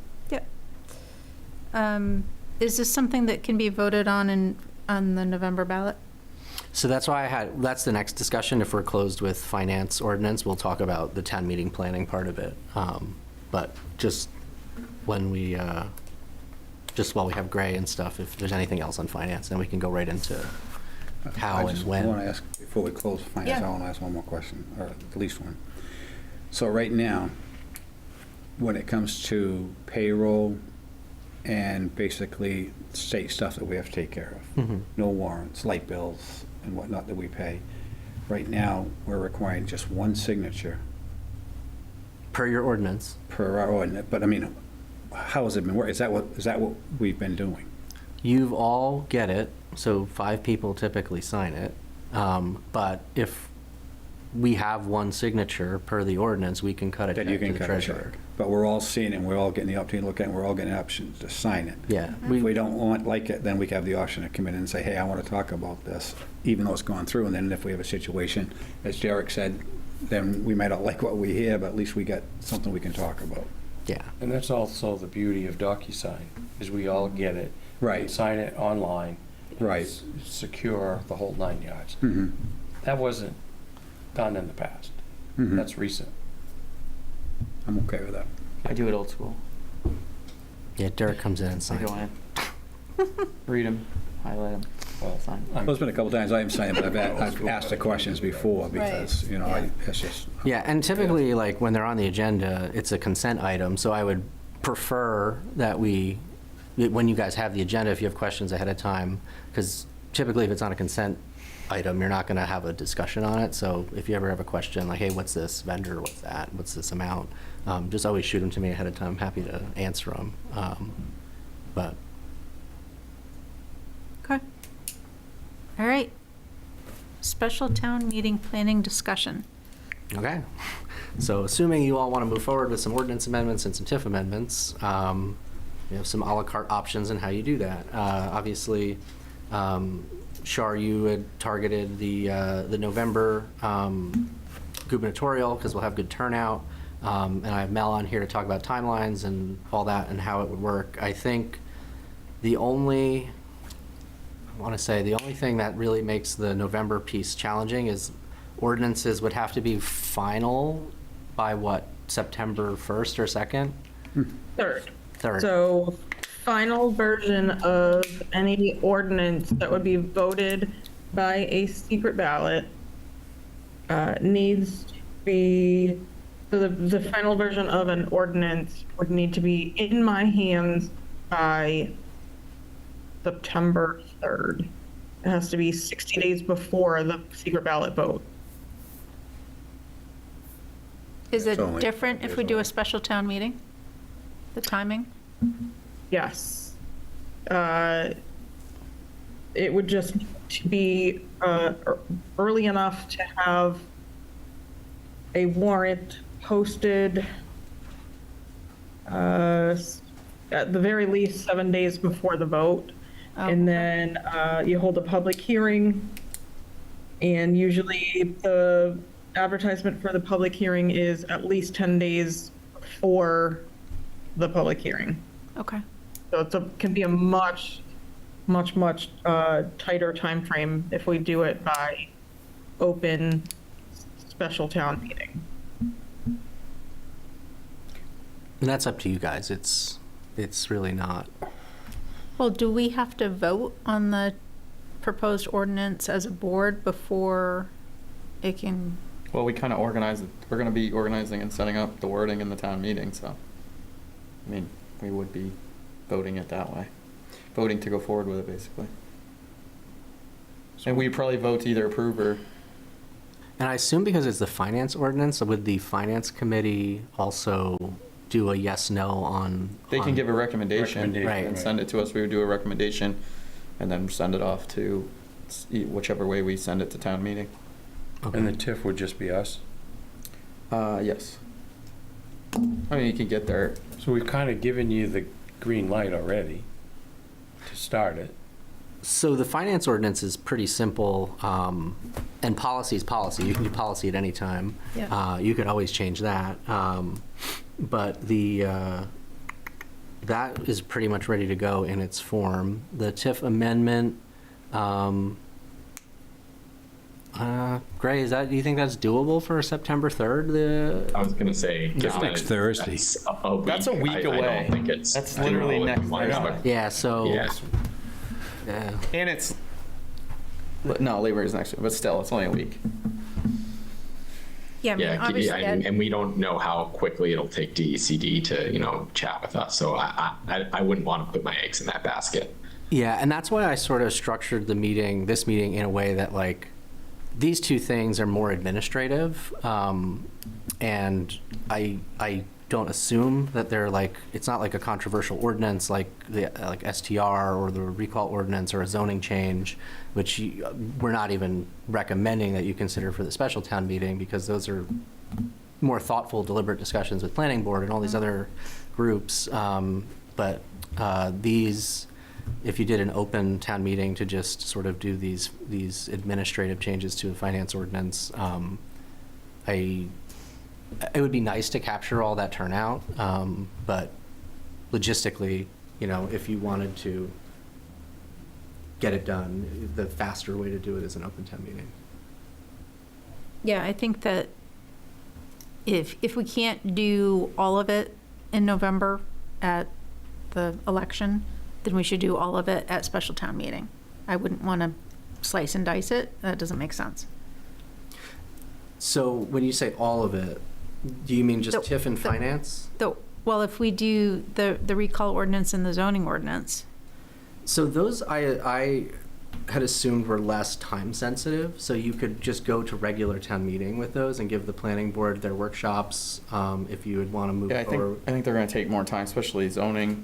is this something that can be voted on on the November ballot? So that's why that's the next discussion. If we're closed with finance ordinance, we'll talk about the town meeting planning part of it. But just when just while we have Gray and stuff, if there's anything else on finance, then we can go right into how I and just when. want to ask, before we close finance, Yeah. I want to ask one more question, or at least one. So right now, when it comes to payroll and basically state stuff that we have to take care of, Mhm. no warrants, light bills and whatnot that we pay, right now, we're requiring just one signature Per your ordinance. per our ordinance. But I mean, how has it been working? Is that what we've been doing? You've all get it, so 5 people typically sign it. But if we have one signature per the ordinance, we can cut a check That you to can the cut a check. treasurer. But we're all seeing it, and we're all getting the opportunity to look at it, and we're all getting options to sign it. Yeah. If we don't like it, then we have the option to come in and say, hey, I want to talk about this, even though it's gone through. And then if we have a situation, as Derek said, then we might not like what we hear, but at least we got something we can talk about. Yeah. And that's also the beauty of DocuSign, is we all get it. Right. We sign it online. Right. It's secure, the whole 9 yards. Mhm. That wasn't done in the past. Mhm. That's recent. I'm okay with that. I do it old school. Yeah, Derek comes in and I signs. go in, read them, highlight them, Well, sign. Well, it's been a couple times I haven't signed it, but I've asked the questions before because, it's just. Yeah, and typically, like, when they're on the agenda, it's a consent item, so I would prefer that when you guys have the agenda, if you have questions ahead of time, because typically if it's on a consent item, you're not going to have a discussion on it, so if you ever have a question, like, hey, what's this vendor, what's that, what's this amount, just always shoot them to me ahead of time, I'm happy to answer them. But, Okay. All right. Special town meeting planning discussion. okay. So assuming you all want to move forward with some ordinance amendments and some TIF amendments, you have some à la carte options in how you do that. Obviously, Shar, you had targeted the November gubernatorial because we'll have good turnout. And I have Mel on here to talk about timelines and all that and how it would work. I think the only thing that really makes the November piece challenging is ordinances would have to be final by what, September 1st or 2nd? Third. 3rd. So final version of any ordinance that would be voted by a secret ballot needs to be, so the final version of an ordinance would need to be in my hands by September 3rd. It has to be 60 days before the secret ballot vote. Is it It's only- different if we do a special town meeting? The timing? Yes. It would just need to be early enough to have a warrant posted at the very least 7 days before the vote. Oh, And then you hold a public hearing. And usually the advertisement for the public hearing is at least 10 days before the public hearing. Okay. So can be a much tighter timeframe if we do it by open special town meeting. And that's up to you guys. It's really not. Well, do we have to vote on the proposed ordinance as a board before it can? Well, we kind of organize it. We're going to be organizing and setting up the wording in the town meeting, so, I mean, we would be voting it that way. Voting to go forward with it, basically. And we'd probably vote to either approve or, And I assume because it's the finance ordinance, would the finance committee also do a yes, no on? they can give a recommendation Right. and send it to us. We would do a recommendation and then send it off to whichever way we send it to town meeting. Okay. And the TIF would just be us? Yes. I mean, you can get there. So we've kind of given you the green light already to start it. So the finance ordinance is pretty simple, and policy is policy. You can do policy at any time. Yeah. You could always change that. But that is pretty much ready to go in its form. The TIF amendment, Gray, do you think that's doable for September 3rd? I was going to say. That's next Thursday. That's a week I away. don't think it's. That's literally doable. next Thursday. Yeah, so. Yeah. Yeah. And it's, no, Labor is next week, but still, it's only a week. Yeah, I mean, Yeah, obviously, and we don't know how quickly it'll take DECD to, chat with us. So I wouldn't want to put my eggs in that basket. Yeah, and that's why I sort of structured this meeting in a way that, like, these two things are more administrative, and I don't assume that they're like, it's not like a controversial ordinance like STR or the recall ordinance or a zoning change, which we're not even recommending that you consider for the special town meeting, because those are more thoughtful, deliberate discussions with planning board and all these other groups. But these, if you did an open town meeting to just sort of do these administrative changes to the finance ordinance, it would be nice to capture all that turnout, but logistically, if you wanted to get it done, the faster way to do it is an open town meeting. yeah, I think that if we can't do all of it in November at the election, then we should do all of it at special town meeting. I wouldn't want to slice and dice it. That doesn't make sense. So when you say all of it, do you mean just TIF and the- finance? Well, if we do the recall ordinance and the zoning ordinance, So those I had assumed were less time sensitive, so you could just go to regular town meeting with those and give the planning board their workshops if you would want to move Yeah, forward. I think they're going to take more time, especially zoning.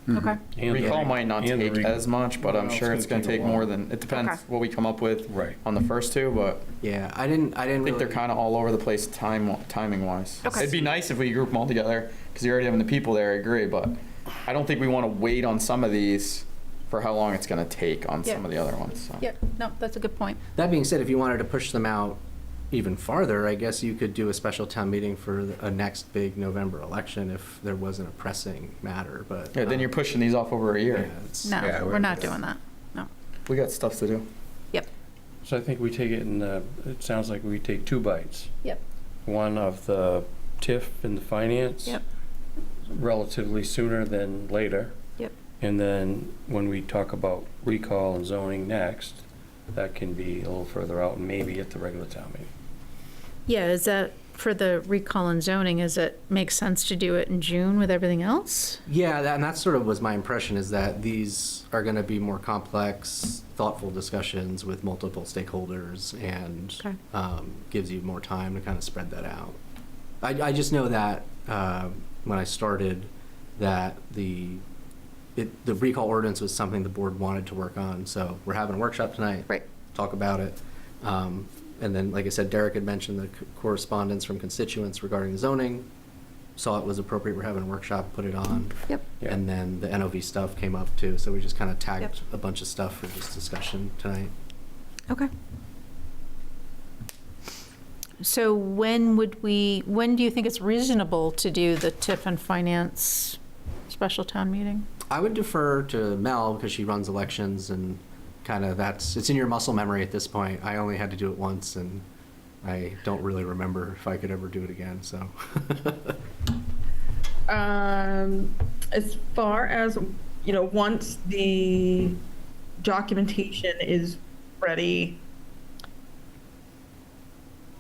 okay? And the- Recall might not and the take as much, but I'm Well, sure it's it's going to gonna take take a more while. than, it depends Okay. what we come up with Right. on the first two, but Yeah, I didn't I think really. they're kind of all over the place timing wise. Okay. It'd be nice if we group them all together, because you're already having the people there, I agree, but I don't think we want to wait on some of these for how long it's going to take on some Yeah. of the other ones, so. Yeah, no, that's a good point. That being said, if you wanted to push them out even farther, I guess you could do a special town meeting for a next big November election if there wasn't a pressing matter, but. Yeah, then you're pushing these off over a Yeah, year. it's- No, Yeah, we're not doing that. No. We got stuff to do. Yep, So I think we take it it sounds like we take 2 bites. yep, One of the TIF and the finance. yep, Relatively sooner than later. yep. And then when we talk about recall and zoning next, that can be a little further out and maybe at the regular town meeting. Yeah, is that, for the recall and zoning, is it make sense to do it in June with everything else? Yeah, and that sort of was my impression, is that these are going to be more complex, thoughtful discussions with multiple stakeholders, and Okay. gives you more time to kind of spread that out. I just know that when I started, that the recall ordinance was something the board wanted to work on, so we're having a workshop tonight. Right. Talk about it. And then, like I said, Derek had mentioned the correspondence from constituents regarding the zoning. Saw it was appropriate, we're having a workshop, put it on. Yep. Yeah. And then the NOV stuff came up too, so we just kind of Yep. tagged a bunch of stuff for this discussion tonight. Okay. So when do you think it's reasonable to do the TIF and finance special town meeting? I would defer to Mel because she runs elections and kind of it's in your muscle memory at this point. I only had to do it once and I don't really remember if I could ever do it again, so. As far as, once the documentation is ready,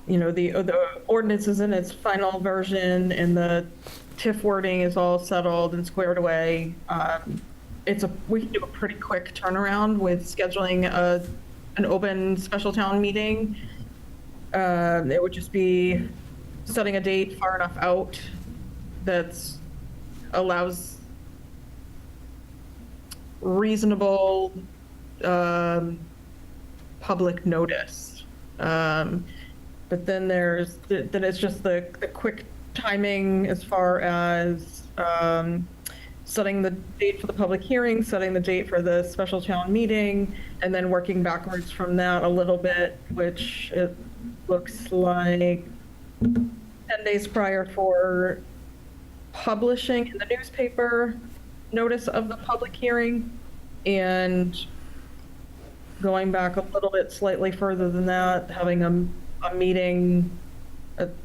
the ordinance is in its final version and the TIF wording is all settled and squared away, we can do a pretty quick turnaround with scheduling an open special town meeting. It would just be setting a date far enough out that allows reasonable public notice. But then then it's just the quick timing as far as setting the date for the public hearing, setting the date for the special town meeting, and then working backwards from that a little bit, which it looks like 10 days prior for publishing in the newspaper notice of the public hearing, and going back a little bit slightly further than that, having a meeting,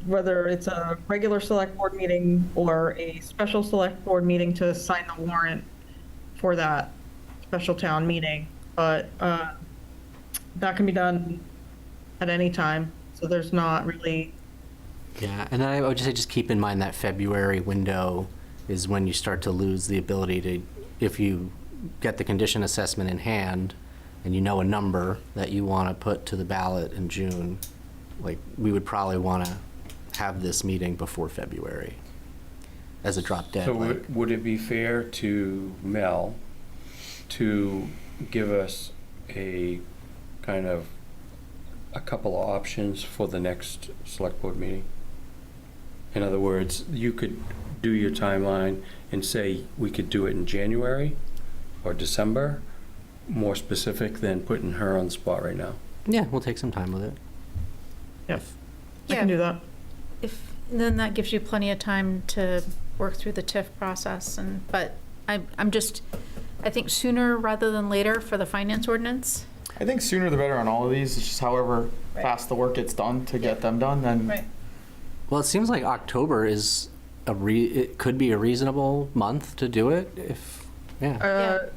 whether it's a regular select board meeting or a special select board meeting to sign the warrant for that special town meeting. But that can be done at any time, so there's not really. Yeah, and I would just say just keep in mind that February window is when you start to lose the ability to, if you get the condition assessment in hand and you know a number that you want to put to the ballot in June, like we would probably want to have this meeting before February as a drop dead. So would it be fair to Mel to give us a kind of a couple of options for the next select board meeting? In other words, you could do your timeline and say we could do it in January or December, more specific than putting her on the spot right now. Yeah, we'll take some time with it. Yep, I can do that. Then that gives you plenty of time to work through the TIF process, but I think sooner rather than later for the finance ordinance. I think sooner the better on all of these. It's just however Right. fast the work gets done to get them done, then Right. Well, it seems like October is it could be a reasonable month to do it if, yeah.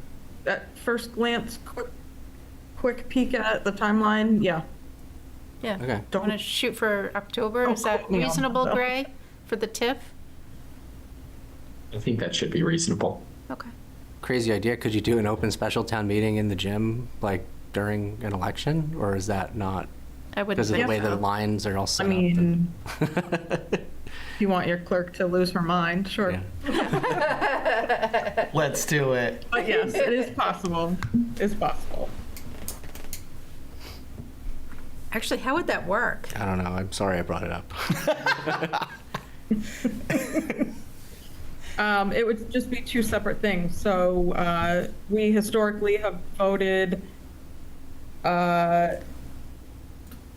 At first glance, quick peek at the timeline, yeah. Yeah. Okay. Want to shoot for October? Don't Is that quote me on reasonable, that. Gray, for the TIF? I think that should be reasonable. Okay. Crazy idea. Could you do an open special town meeting in the gym, like during an election, or is that not? I would Because of the think way the so. lines are all I set mean, up. if you want your clerk to lose her mind, sure. Yeah. let's do it. But yes, it is possible. It's possible. Actually, how would that work? I don't know. I'm sorry I brought it up. It would just be two separate things. So we historically have voted all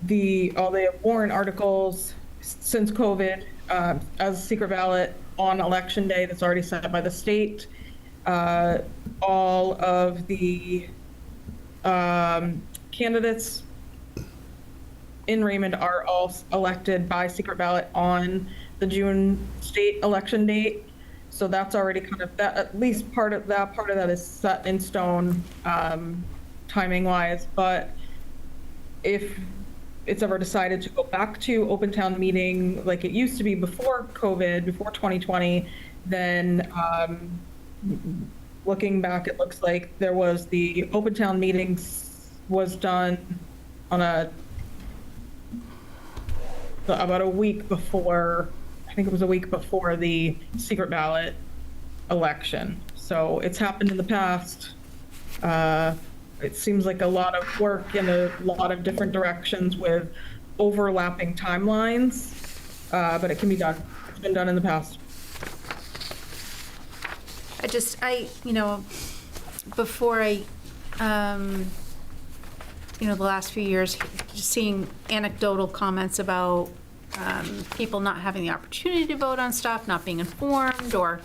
the warrant articles since COVID as a secret ballot on election day that's already set by the state. All of the candidates in Raymond are all elected by secret ballot on the June state election date. So that's already kind of that, at least part of that is set in stone, timing wise. But if it's ever decided to go back to open town meeting like it used to be before COVID, before 2020, then looking back, it looks like there was the open town meetings was done on about a week before, I think it was a week before the secret ballot election. So it's happened in the past. It seems like a lot of work in a lot of different directions with overlapping timelines, but it can be done. It's been done in the past. Before the last few years, just seeing anecdotal comments about people not having the opportunity to vote on stuff, not being informed, or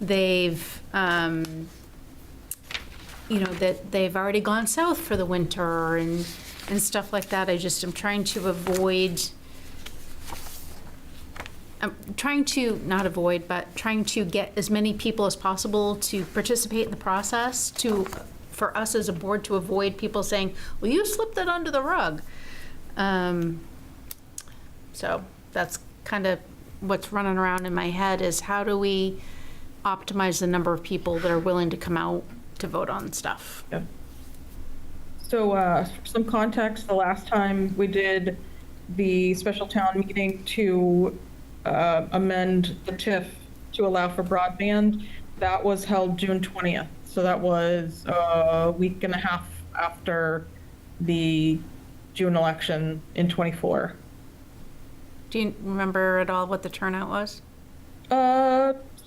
they've, that they've already gone south for the winter and stuff like that. I just am trying to avoid, but trying to get as many people as possible to participate in the process, for us as a board to avoid people saying, well, you slipped it under the rug. So that's kind of what's running around in my head, is how do we optimize the number of people that are willing to come out to vote on stuff? Yeah. So for some context, the last time we did the special town meeting to amend the TIF to allow for broadband, that was held June 20th. So that was a week and a half after the June election in '24. Do you remember at all what the turnout was?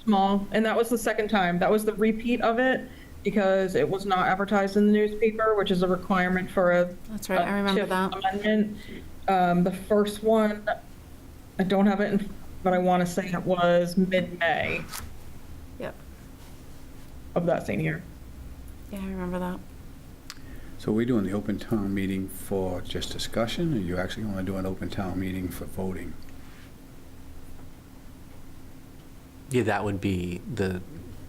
Small, and that was the second time. That was the repeat of it because it was not advertised in the newspaper, which is a requirement for a That's right, I remember TIF that. amendment. The first one, I don't have it, but I want to say it was mid-May Yep, of that same year. yeah, I remember that. So are we doing the open town meeting for just discussion, or you actually want to do an open town meeting for voting? Yeah, that would be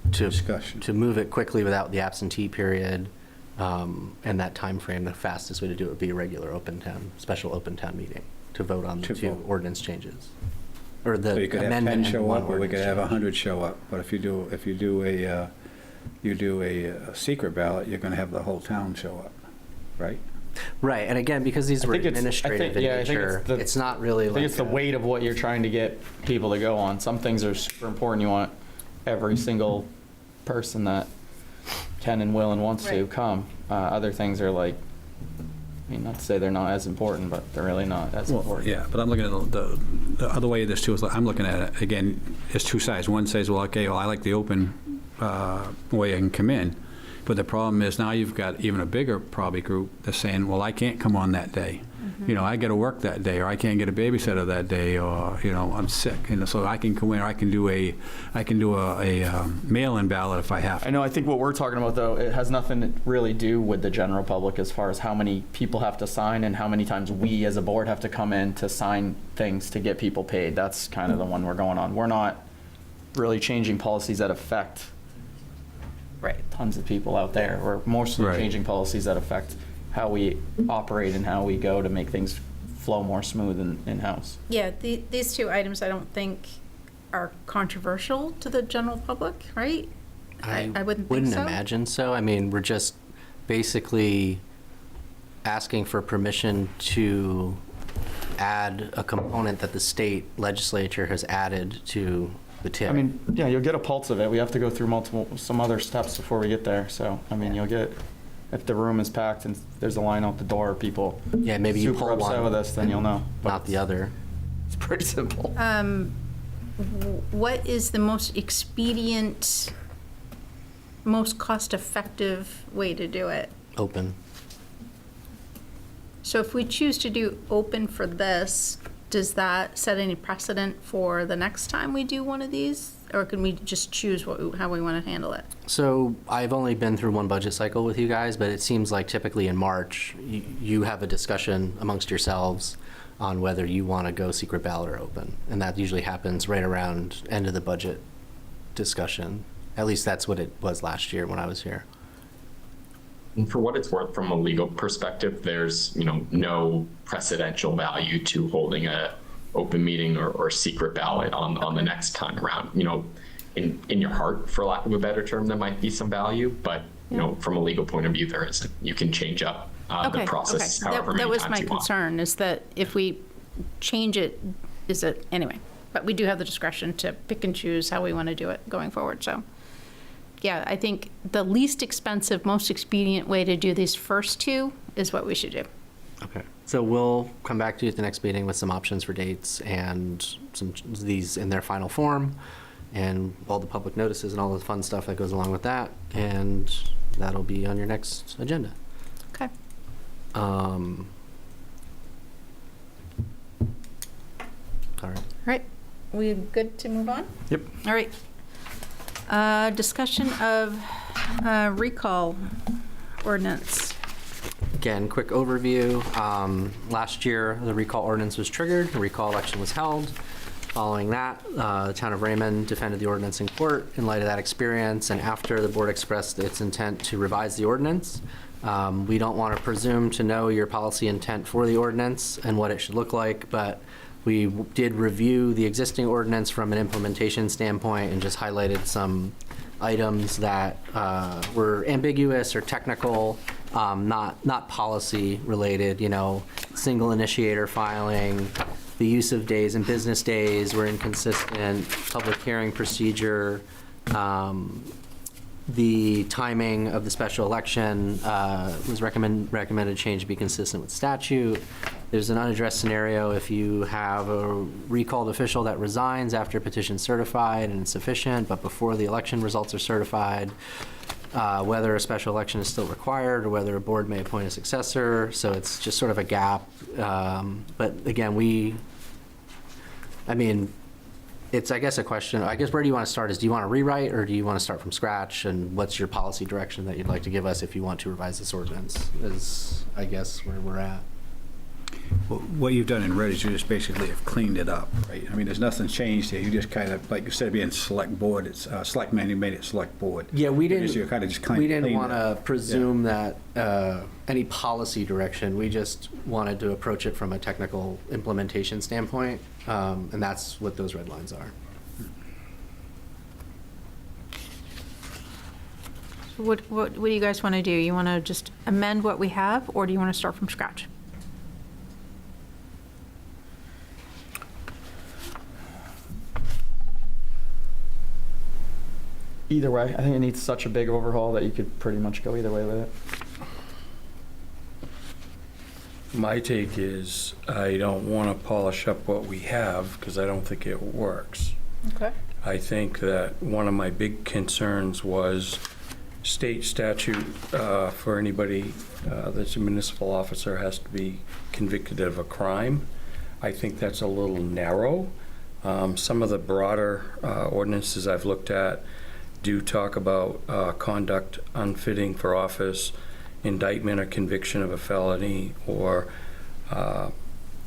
Discussion. to move it quickly without the absentee period, and that time frame. The fastest way to do it would be a regular special open town meeting to vote on the To two vote. ordinance changes. Or the So you could have 10 amendment and show one up, or we could ordinance have change. 100 show up. But if you do a secret ballot, you're going to have the whole town show up, right? Right, and again, because these I were think it's- I administrative think- in yeah, I think nature, it's the- it's not really I like. think it's the weight of what you're trying to get people to go on. Some things are super important. You want every single person that can and will and wants to Right. come. Other things are like, I mean, not to say they're not as important, but they're really not as Well, important. yeah, but I'm looking at the other way of this too, is I'm looking at it, again, it's two sides. One says, well, okay, well, I like the open way I can come in. But the problem is now you've got even a bigger probably group that's saying, well, I can't come on that day. I got to work that day, or I can't get a babysitter that day, or, I'm sick. So I can come in, or I can do a mail-in ballot if I have to. I know, I think what we're talking about, though, it has nothing to really do with the general public as far as how many people have to sign and how many times we as a board have to come in to sign things to get people paid. That's kind of the one we're going on. We're not really changing policies that affect tons of people out there. We're mostly Right. changing policies that affect how we operate and how we go to make things flow more smooth in-house. Yeah, these two items I don't think are controversial to the general public, right? I wouldn't think so. Imagine so. I mean, we're just basically asking for permission to add a component that the state legislature has added to the TIF. I mean, yeah, you'll get a pulse of it. We have to go through some other steps before we get there. So, I mean, you'll get, if the room is packed and there's a line out the door, people Yeah, maybe you super pull upset one with us, then you'll know. But not the other. It's pretty simple. What is the most expedient, most cost-effective way to do it? Open. So if we choose to do open for this, does that set any precedent for the next time we do one of these? Or can we just choose how we want to handle it? So I've only been through one budget cycle with you guys, but it seems like typically in March, you have a discussion amongst yourselves on whether you want to go secret ballot or open. And that usually happens right around end of the budget discussion. At least that's what it was last year when I was here. And for what it's worth, from a legal perspective, there's no precedential value to holding a open meeting or secret ballot on the next time around. In your heart, for lack of a better term, there might be some value, but from a legal point of view, there isn't. You can change up the process however many That was times my you want. concern, is that if we change it, anyway. But we do have the discretion to pick and choose how we want to do it going forward, so. Yeah, I think the least expensive, most expedient way to do these first two is what we should do. Okay. So we'll come back to you at the next meeting with some options for dates and some these in their final form and all the public notices and all the fun stuff that goes along with that. And that'll be on your next agenda. Okay. All right. All right, we good to move on? Yep. All right. Discussion of recall ordinance. Again, quick overview. Last year, the recall ordinance was triggered, the recall election was held. Following that, the town of Raymond defended the ordinance in court in light of that experience, and after the board expressed its intent to revise the ordinance. We don't want to presume to know your policy intent for the ordinance and what it should look like, but we did review the existing ordinance from an implementation standpoint and just highlighted some items that were ambiguous or technical, not policy related, single initiator filing, the use of days and business days were inconsistent, public hearing procedure, the timing of the special election was recommended change to be consistent with statute. There's an unaddressed scenario if you have a recalled official that resigns after a petition certified and it's sufficient, but before the election results are certified, whether a special election is still required or whether a board may appoint a successor. So it's just sort of a gap. But again, it's, I guess, a question. I guess where do you want to start? Do you want to rewrite or do you want to start from scratch? And what's your policy direction that you'd like to give us if you want to revise this ordinance is, I guess, where we're at. Well, what you've done in red is you just basically have cleaned it up, right? I mean, there's nothing changed here. You just kind of, like, instead of being select board, it's selectmen, you made it select board. Yeah, we didn't. You kind of just We didn't cleaned want to presume that any policy direction. We just wanted to approach it from a technical implementation standpoint, and that's what those red lines are. What do you guys want to do? You want to just amend what we have, or do you want to start from scratch? Either way, I think it needs such a big overhaul that you could pretty much go either way with it. My take is I don't want to polish up what we have because I don't think it works. Okay. I think that one of my big concerns was state statute for anybody that's a municipal officer has to be convicted of a crime. I think that's a little narrow. Some of the broader ordinances I've looked at do talk about conduct unfitting for office, indictment or conviction of a felony, or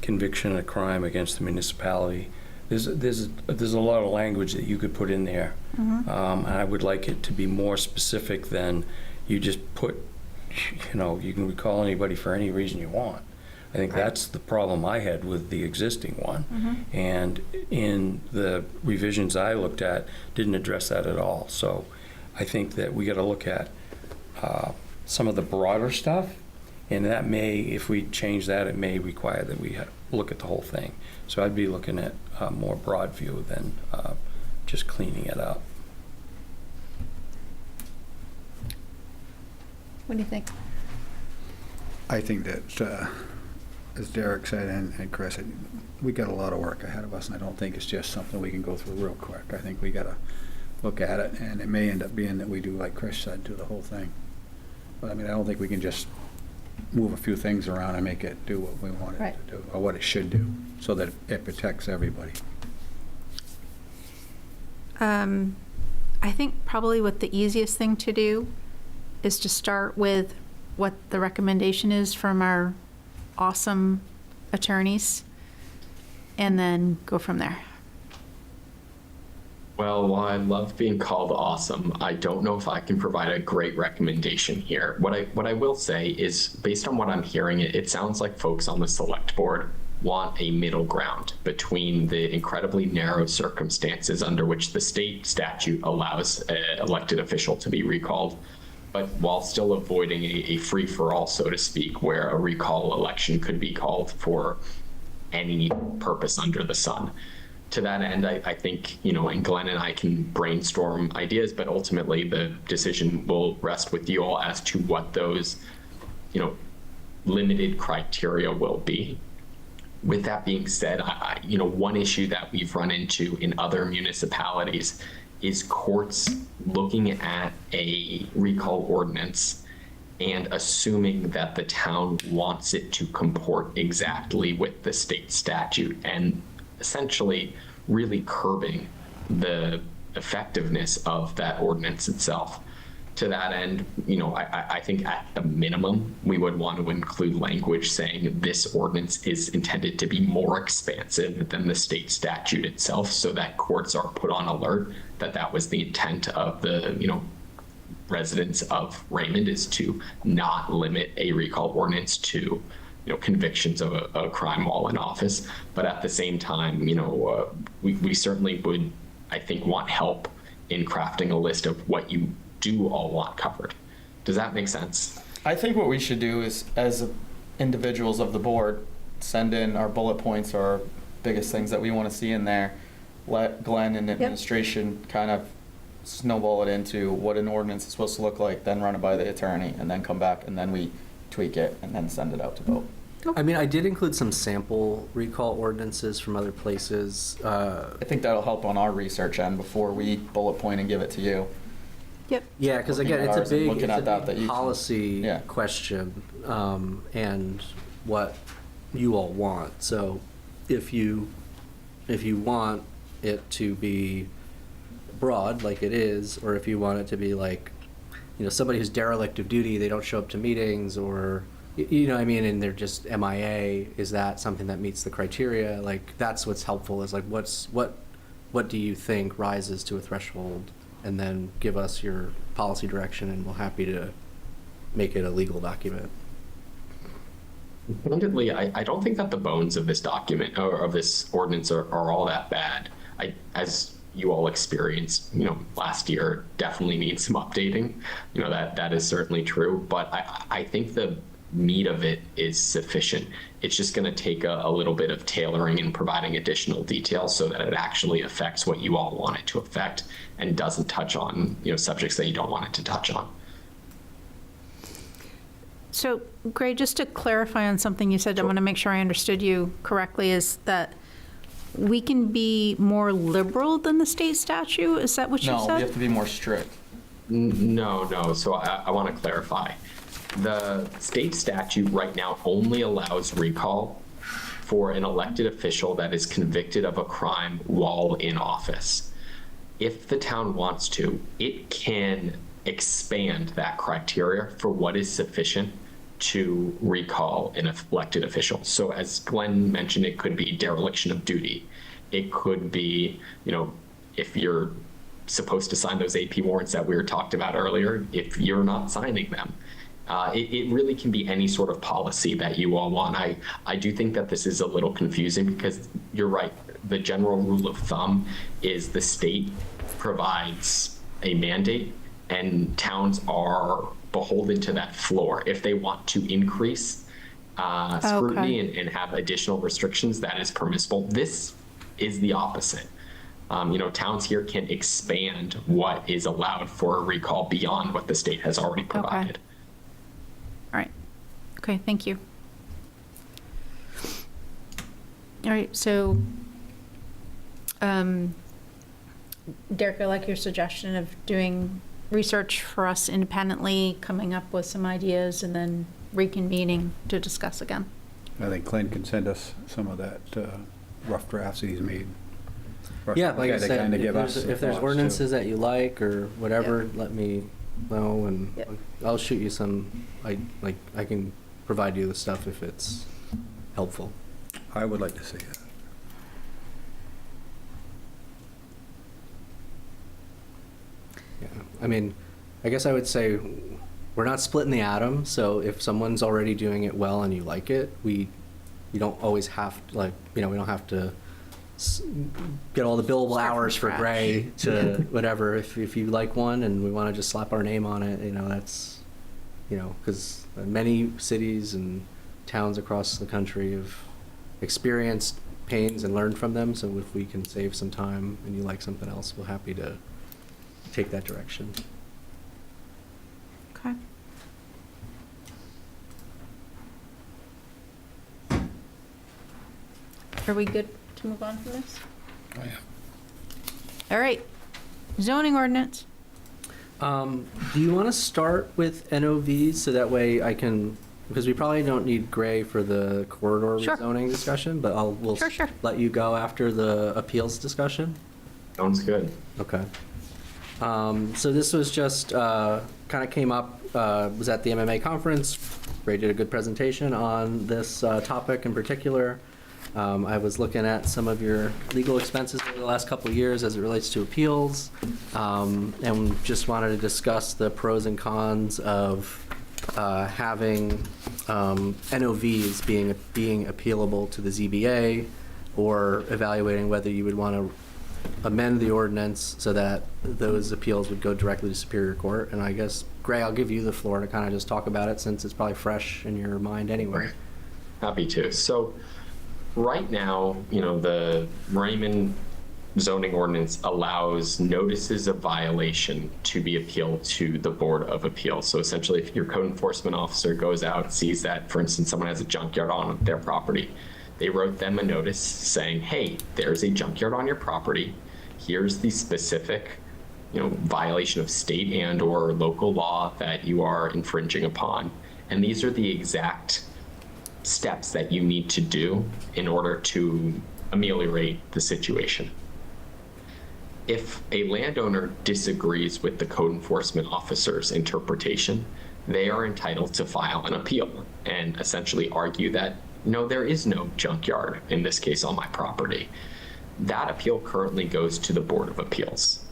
conviction of a crime against the municipality. There's a lot of language that you could put in there. And I would like it to be more specific than you just put, you can recall anybody for any reason you want. I think that's the problem I had with the existing one. And in the revisions I looked at, didn't address that at all. So I think that we got to look at some of the broader stuff, and that may, if we change that, it may require that we look at the whole thing. So I'd be looking at a more broad view than just cleaning it up. What do you think? I think that, as Derek said and Chris said, we got a lot of work ahead of us, and I don't think it's just something we can go through real quick. I think we got to look at it, and it may end up being that we do, like Chris said, do the whole thing. But I mean, I don't think we can just move a few things around and make it do what we want it to do, or what it should do, so that it protects everybody. I think probably what the easiest thing to do is to start with what the recommendation is from our awesome attorneys, and then go from there. Well, while I love being called awesome, I don't know if I can provide a great recommendation here. What I will say is, based on what I'm hearing, it sounds like folks on the select board want a middle ground between the incredibly narrow circumstances under which the state statute allows an elected official to be recalled, but while still avoiding a free-for-all, so to speak, where a recall election could be called for any purpose under the sun. To that end, I think, and Glenn and I can brainstorm ideas, but ultimately the decision will rest with you all as to what those, limited criteria will be. With that being said, one issue that we've run into in other municipalities is courts looking at a recall ordinance and assuming that the town wants it to comport exactly with the state statute, and essentially really curbing the effectiveness of that ordinance itself. To that end, I think at the minimum, we would want to include language saying this ordinance is intended to be more expansive than the state statute itself, so that courts are put on alert that that was the intent of the, residents of Raymond, is to not limit a recall ordinance to, convictions of a crime while in office. But at the same time, we certainly would, I think, want help in crafting a list of what you do all want covered. Does that make sense? I think what we should do is, as individuals of the board, send in our bullet points or our biggest things that we want to see in there. Let Glenn and administration kind of snowball it into what an ordinance is supposed to look like, then run it by the attorney, and then come back, and then we tweak it, and then send it out to vote. I mean, I did include some sample recall ordinances from other places. I think that'll help on our research end before we bullet point and give it to you. Yep. Yeah, because Looking again, at it's ours a and big, looking it's at that a that big you can- policy Yeah. question, and what you all want. So if you want it to be broad, like it is, or if you want it to be like, somebody who's derelict of duty, they don't show up to meetings, or, you know what I mean, and they're just MIA, is that something that meets the criteria? Like, that's what's helpful, is like, what do you think rises to a threshold? And then give us your policy direction, and we're happy to make it a legal document. Candidly, I don't think that the bones of this document or of this ordinance are all that bad. As you all experienced, last year, definitely needs some updating. That is certainly true. But I think the meat of it is sufficient. It's just going to take a little bit of tailoring and providing additional details so that it actually affects what you all want it to affect and doesn't touch on, subjects that you don't want it to touch on. So, Gray, just to clarify on something you said, I want to make sure I understood you correctly, is that we can be more liberal than the state statute? Is that what you No, said? we have to be more strict. No. So I want to clarify. The state statute right now only allows recall for an elected official that is convicted of a crime while in office. If the town wants to, it can expand that criteria for what is sufficient to recall an elected official. So as Glenn mentioned, it could be dereliction of duty. It could be, if you're supposed to sign those AP warrants that we were talked about earlier, if you're not signing them. It really can be any sort of policy that you all want. I do think that this is a little confusing because you're right. The general rule of thumb is the state provides a mandate and towns are beholden to that floor. If they want to increase scrutiny and have additional restrictions, that is permissible. This is the opposite. Towns here can expand what is allowed for a recall beyond what the state has already provided. All right. Okay, thank you. All right, so, Derek, I like your suggestion of doing research for us independently, coming up with some ideas, and then reconvening to discuss again. I think Clint can send us some of that rough drafts that he's made. Yeah, like I to said, kinda give if us there's, some if there's thoughts, too. ordinances that you like or whatever, let me know, and Yep. I'll shoot you some. I can provide you the stuff if it's helpful. I would like to see that. Yeah, I mean, I guess I would say we're not splitting the atom. So if someone's already doing it well and you like it, you don't always have to, we don't have to get all the billable Start from hours for scratch. Gray to whatever. If you like one and we want to just slap our name on it, that's, because many cities and towns across the country have experienced pains and learned from them. So if we can save some time and you like something else, we're happy to take that direction. Okay. Are we good to move on from this? Oh, yeah. All right. Zoning ordinance. Do you want to start with NOVs so that way I can, because we probably don't need Gray for the corridor Sure. rezoning discussion, but we'll Sure. let you go after the appeals discussion. Sounds good. Okay. So this was just, kind of came up, was at the MMA conference. Ray did a good presentation on this topic in particular. I was looking at some of your legal expenses over the last couple of years as it relates to appeals, and just wanted to discuss the pros and cons of having NOVs being appealable to the ZBA, or evaluating whether you would want to amend the ordinance so that those appeals would go directly to Superior Court. And I guess, Gray, I'll give you the floor to kind of just talk about it, since it's probably fresh in your mind anyway. Happy to. So right now, the Raymond zoning ordinance allows notices of violation to be appealed to the Board of Appeals. So essentially, if your code enforcement officer goes out, sees that, for instance, someone has a junkyard on their property, they wrote them a notice saying, hey, there's a junkyard on your property. Here's the specific, violation of state and or local law that you are infringing upon. And these are the exact steps that you need to do in order to ameliorate the situation. If a landowner disagrees with the code enforcement officer's interpretation, they are entitled to file an appeal and essentially argue that, no, there is no junkyard, in this case, on my property. That appeal currently goes to the Board of Appeals.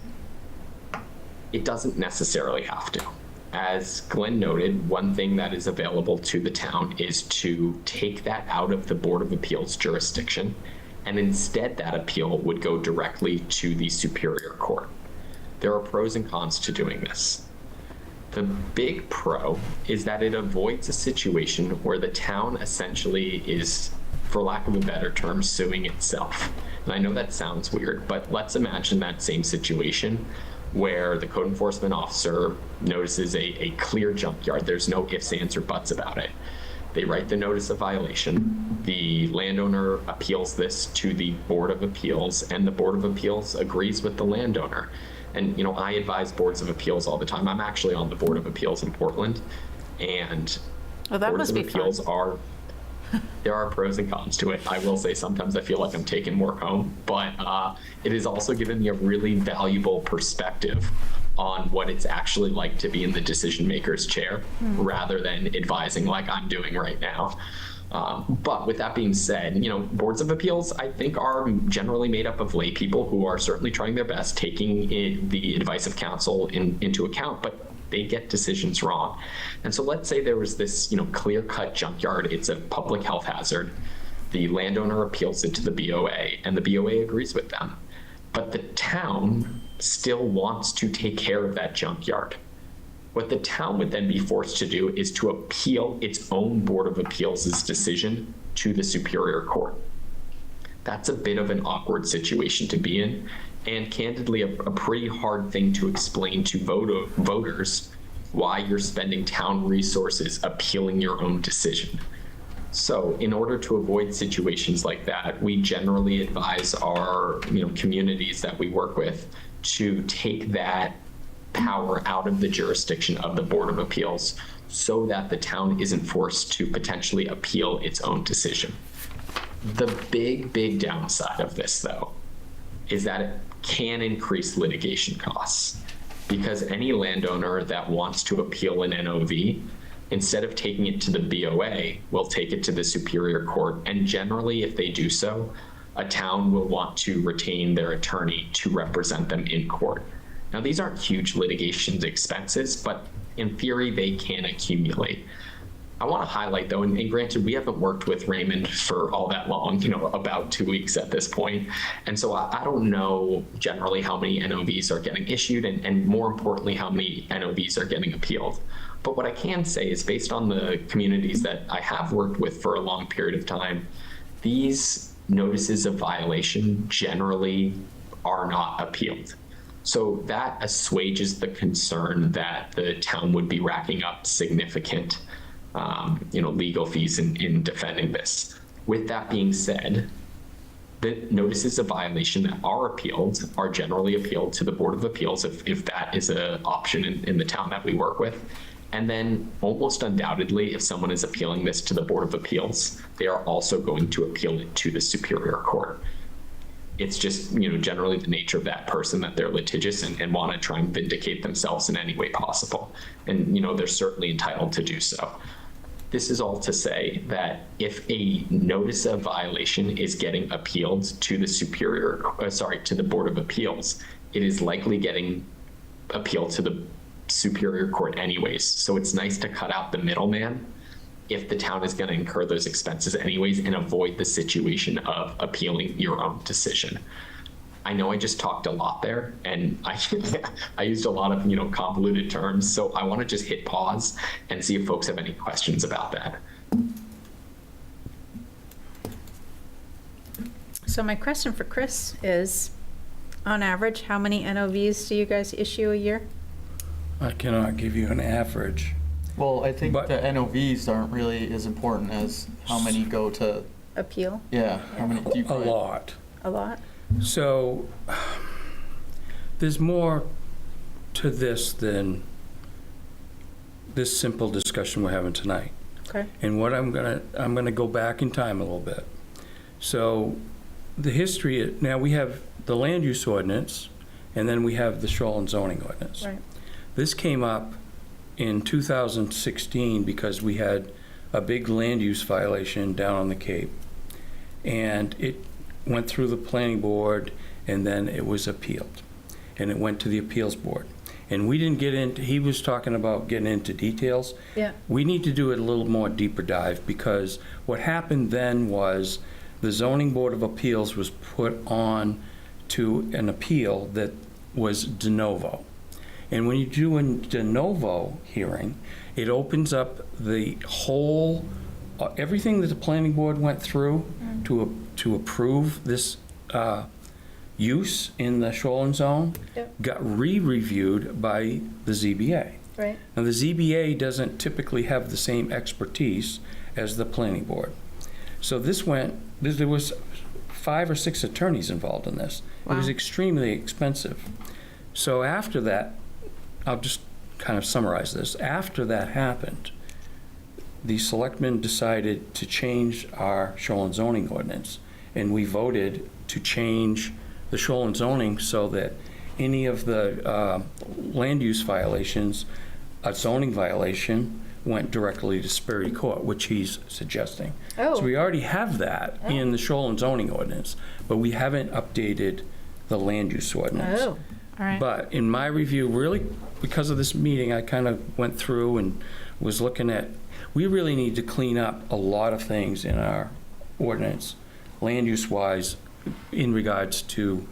It doesn't necessarily have to. As Glenn noted, one thing that is available to the town is to take that out of the Board of Appeals jurisdiction, and instead that appeal would go directly to the Superior Court. There are pros and cons to doing this. The big pro is that it avoids a situation where the town essentially is, for lack of a better term, suing itself. And I know that sounds weird, but let's imagine that same situation where the code enforcement officer notices a clear junkyard. There's no ifs, ands, or buts about it. They write the notice of violation. The landowner appeals this to the Board of Appeals, and the Board of Appeals agrees with the landowner. And, I advise boards of appeals all the time. I'm actually on the Board of Appeals in Portland, and Oh, that boards must of be fun. appeals there are pros and cons to it. I will say sometimes I feel like I'm taking work home, but it has also given me a really valuable perspective on what it's actually like to be in the decision maker's chair rather than advising like I'm doing right now. But with that being said, boards of appeals, I think, are generally made up of lay people who are certainly trying their best, taking the advice of counsel into account, but they get decisions wrong. And so let's say there was this, clear-cut junkyard. It's a public health hazard. The landowner appeals it to the BOA, and the BOA agrees with them. But the town still wants to take care of that junkyard. What the town would then be forced to do is to appeal its own Board of Appeals' decision to the Superior Court. That's a bit of an awkward situation to be in, and candidly a pretty hard thing to explain to voters why you're spending town resources appealing your own decision. So in order to avoid situations like that, we generally advise our communities that we work with to take that power out of the jurisdiction of the Board of Appeals so that the town isn't forced to potentially appeal its own decision. The big downside of this, though, is that it can increase litigation costs, because any landowner that wants to appeal an NOV, instead of taking it to the BOA, will take it to the Superior Court. And generally, if they do so, a town will want to retain their attorney to represent them in court. Now, these aren't huge litigation expenses, but in theory, they can accumulate. I want to highlight, though, and granted, we haven't worked with Raymond for all that long, about 2 weeks at this point. And so I don't know generally how many NOVs are getting issued, and more importantly, how many NOVs are getting appealed. But what I can say is, based on the communities that I have worked with for a long period of time, these notices of violation generally are not appealed. So that assuages the concern that the town would be racking up significant legal fees in defending this. With that being said, the notices of violation that are appealed are generally appealed to the Board of Appeals if that is an option in the town that we work with. And then almost undoubtedly, if someone is appealing this to the Board of Appeals, they are also going to appeal it to the Superior Court. It's just, generally the nature of that person that they're litigious and want to try and vindicate themselves in any way possible. And, they're certainly entitled to do so. This is all to say that if a notice of violation is getting appealed to the Board of Appeals, it is likely getting appealed to the Superior Court anyways. So it's nice to cut out the middleman if the town is going to incur those expenses anyways and avoid the situation of appealing your own decision. I know I just talked a lot there, and I used a lot of convoluted terms, so I want to just hit pause and see if folks have any questions about that. So my question for Chris is, on average, how many NOVs do you guys issue a year? I cannot give you an average. Well, I think But- the NOVs aren't really as important as how many go to, Appeal? yeah, how many do you A probably- lot. A lot? So there's more to this than this simple discussion we're having tonight. Okay. And what I'm gonna go back in time a little bit. So the history, now we have the land use ordinance, and then we have the shoreline zoning ordinance. Right. This came up in 2016 because we had a big land use violation down on the Cape. And it went through the planning board, and then it was appealed. And it went to the appeals board. And we didn't get into, he was talking about getting into details. Yeah. We need to do it a little more deeper dive, because what happened then was the zoning board of appeals was put on to an appeal that was de novo. And when you do a de novo hearing, it opens up the whole, everything that the planning board went through to approve this use in the shoreline zone, Yep. got re-reviewed by the ZBA. Right. Now, the ZBA doesn't typically have the same expertise as the planning board. So there was 5 or 6 attorneys involved in this. It was Wow. extremely expensive. So after that, I'll just kind of summarize this. After that happened, the selectmen decided to change our shoreline zoning ordinance, and we voted to change the shoreline zoning so that any of the land use violations, a zoning violation, went directly to Superior Court, which he's suggesting. Oh. So we already have that in the shoreline zoning ordinance, but we haven't updated the land use ordinance. Oh, all right. But in my review, really, because of this meeting, I kind of went through and was looking at, we really need to clean up a lot of things in our ordinance, land use-wise, in regards to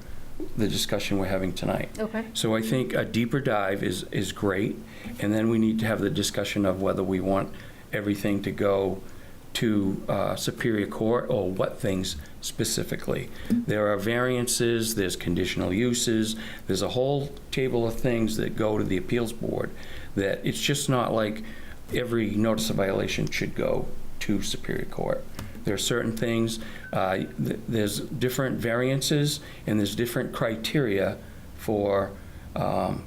the discussion we're having tonight. Okay. So I think a deeper dive is great, and then we need to have the discussion of whether we want everything to go to Superior Court or what things specifically. There are variances, there's conditional uses, there's a whole table of things that go to the appeals board, that it's just not like every notice of violation should go to Superior Court. There are certain things, there's different variances, and there's different criteria for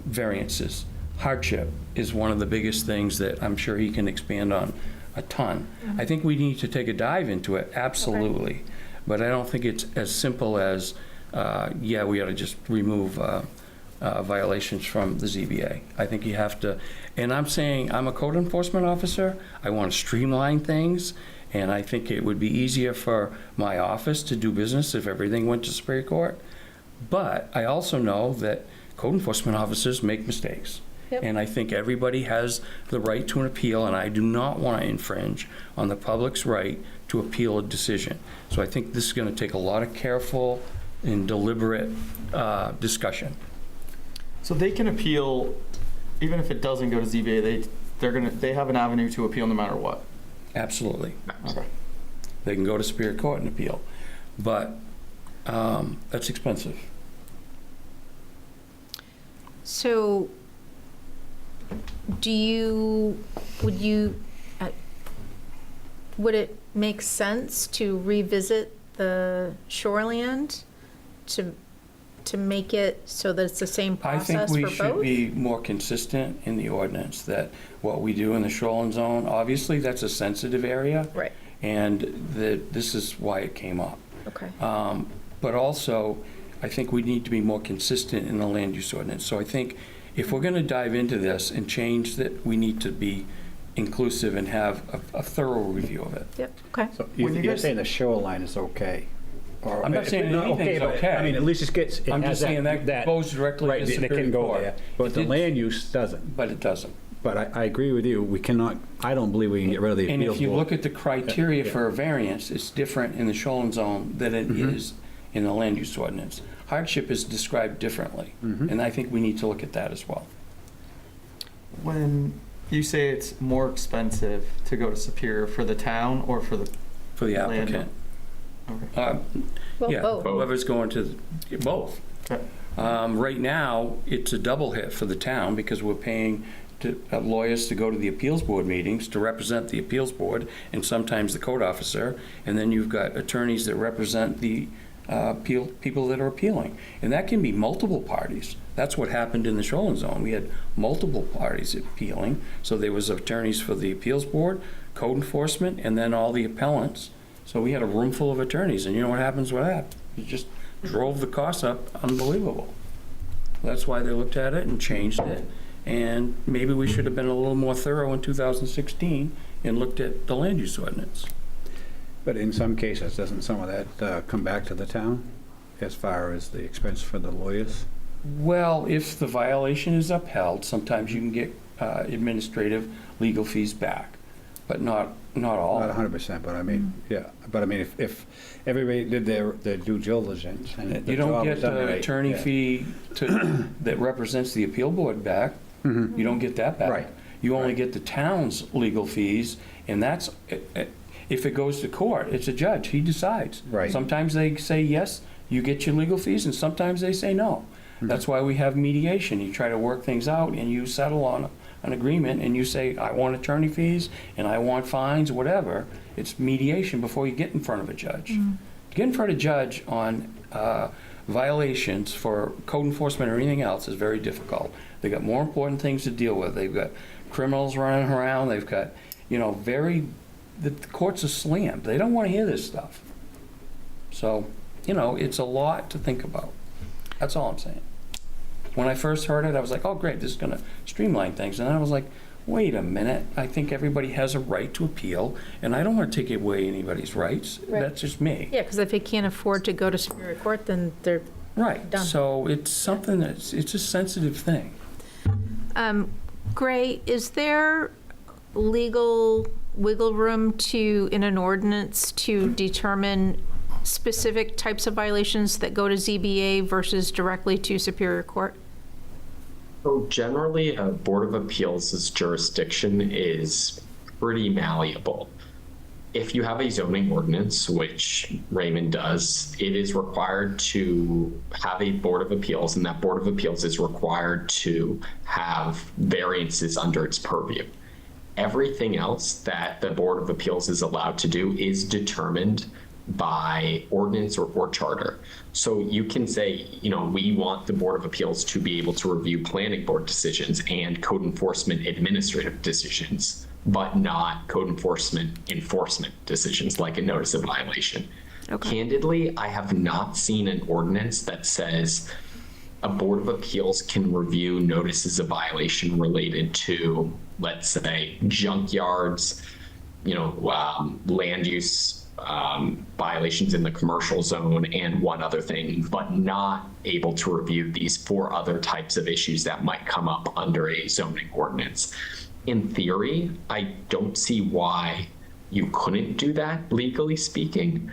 variances. Hardship is one of the biggest things that I'm sure he can expand on a ton. I think we need to take a dive into it, absolutely. But I don't think it's as simple as, we ought to just remove violations from the ZBA. I think you have to, and I'm saying, I'm a code enforcement officer, I want to streamline things, and I think it would be easier for my office to do business if everything went to Superior Court. But I also know that code enforcement officers make mistakes. Yep. And I think everybody has the right to an appeal, and I do not want to infringe on the public's right to appeal a decision. So I think this is going to take a lot of careful and deliberate discussion. So they can appeal, even if it doesn't go to ZBA, they have an avenue to appeal no matter what. Absolutely. Okay. They can go to Superior Court and appeal. But that's expensive. So, would it make sense to revisit the shoreland to make it so that it's the same I think process we for should both? be more consistent in the ordinance, that what we do in the shoreline zone, obviously, that's a sensitive area. Right, And this is why it came up. okay. but also, I think we need to be more consistent in the land use ordinance. So I think if we're gonna dive into this and change that, we need to be inclusive and have a thorough review of it. Yep, okay. So When you you're guys- saying the shoreline is okay? Or- I'm not saying no, anything's but, okay. I mean, at least it gets, it I'm has just saying that goes directly right, to it Superior can go Court. there. But the It- land use doesn't. But it doesn't. But I agree with you, we cannot, I don't believe we can get rid of the And appeals if you board. look at the criteria Yeah. for a variance, it's different in the shoreline zone than it is in the land use ordinance. Hardship is described differently, and I think we need to look at that as well. When you say it's more expensive to go to Superior for the town or for the For the land? applicant. Okay. Well, Yeah, both. whoever's going to, both. Okay. Right now, it's a double hit for the town because we're paying lawyers to go to the appeals board meetings to represent the appeals board and sometimes the code officer. And then you've got attorneys that represent the people that are appealing. And that can be multiple parties. That's what happened in the shoreline zone. We had multiple parties appealing. So there was attorneys for the appeals board, code enforcement, and then all the appellants. So we had a room full of attorneys, and you know what happens with that? It just drove the costs up unbelievable. That's why they looked at it and changed it, and maybe we should have been a little more thorough in 2016 and looked at the land use ordinance. But in some cases, doesn't some of that come back to the town as far as the expense for the lawyers? Well, if the violation is upheld, sometimes you can get administrative legal fees back, but not all. Not 100%, but I mean, yeah. But I mean, if everybody did their due diligence and the You don't job get was done the right, attorney yeah. fee that represents the appeal board back. You don't get that back. Right. You only Right. get the town's legal fees, and that's, if it goes to court, it's a judge, he decides. Right. Sometimes they say, yes, you get your legal fees, and sometimes they say no. That's why we have mediation. You try to work things out, and you settle on an agreement, and you say, I want attorney fees, and I want fines, whatever. It's mediation before you get in front of a judge. To get in front of a judge on violations for code enforcement or anything else is very difficult. They've got more important things to deal with. They've got criminals running around. They've got, the courts are slammed. They don't want to hear this stuff. So, it's a lot to think about. That's all I'm saying. When I first heard it, I was like, oh, great, this is going to streamline things. And then I was like, wait a minute. I think everybody has a right to appeal, and I don't want to take away anybody's rights. Right. That's just me. Yeah, because if they can't afford to go to Superior Court, then they're Right. Done. So it's something it's a sensitive thing. Gray, is there legal wiggle room in an ordinance to determine specific types of violations that go to ZBA versus directly to Superior Court? So generally, a Board of Appeals' jurisdiction is pretty malleable. If you have a zoning ordinance, which Raymond does, it is required to have a Board of Appeals, and that Board of Appeals is required to have variances under its purview. Everything else that the Board of Appeals is allowed to do is determined by ordinance or charter. So you can say, we want the Board of Appeals to be able to review planning board decisions and code enforcement administrative decisions, but not code enforcement decisions like a notice of violation. Okay. Candidly, I have not seen an ordinance that says a Board of Appeals can review notices of violation related to, let's say, junkyards, land use violations in the commercial zone and one other thing, but not able to review these 4 other types of issues that might come up under a zoning ordinance. In theory, I don't see why you couldn't do that, legally speaking.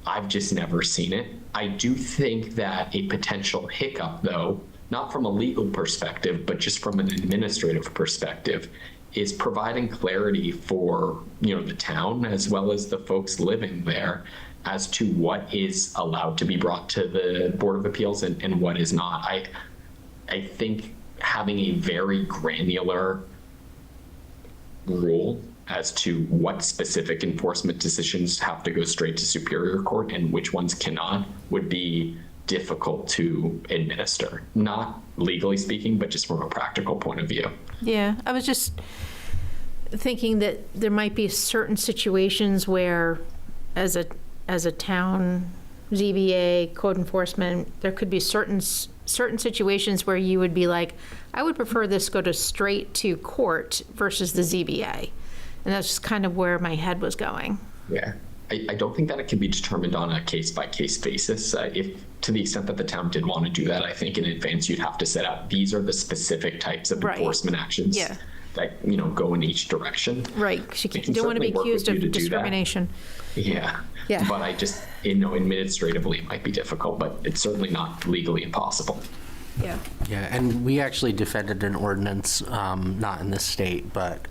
I've just never seen it. I do think that a potential hiccup, though, not from a legal perspective, but just from an administrative perspective, is providing clarity for the town as well as the folks living there as to what is allowed to be brought to the Board of Appeals and what is not. I think having a very granular rule as to what specific enforcement decisions have to go straight to Superior Court and which ones cannot would be difficult to administer. Not legally speaking, but just from a practical point of view. Yeah, I was just thinking that there might be certain situations where, as a town ZBA, code enforcement, there could be certain situations where you would be like, I would prefer this go to straight to court versus the ZBA. And that's just kind of where my head was going. Yeah. I don't think that it can be determined on a case-by-case basis. If, to the extent that the town did want to do that, I think in advance you'd have to set out, these are the specific types of Right. enforcement actions Yeah. that, go in each direction. Right, because you We can don't want to be certainly work with accused you to of do that. discrimination. Yeah. Yeah. But I just, administratively it might be difficult, but it's certainly not legally impossible. Yeah. Yeah, and we actually defended an ordinance, not in this state, but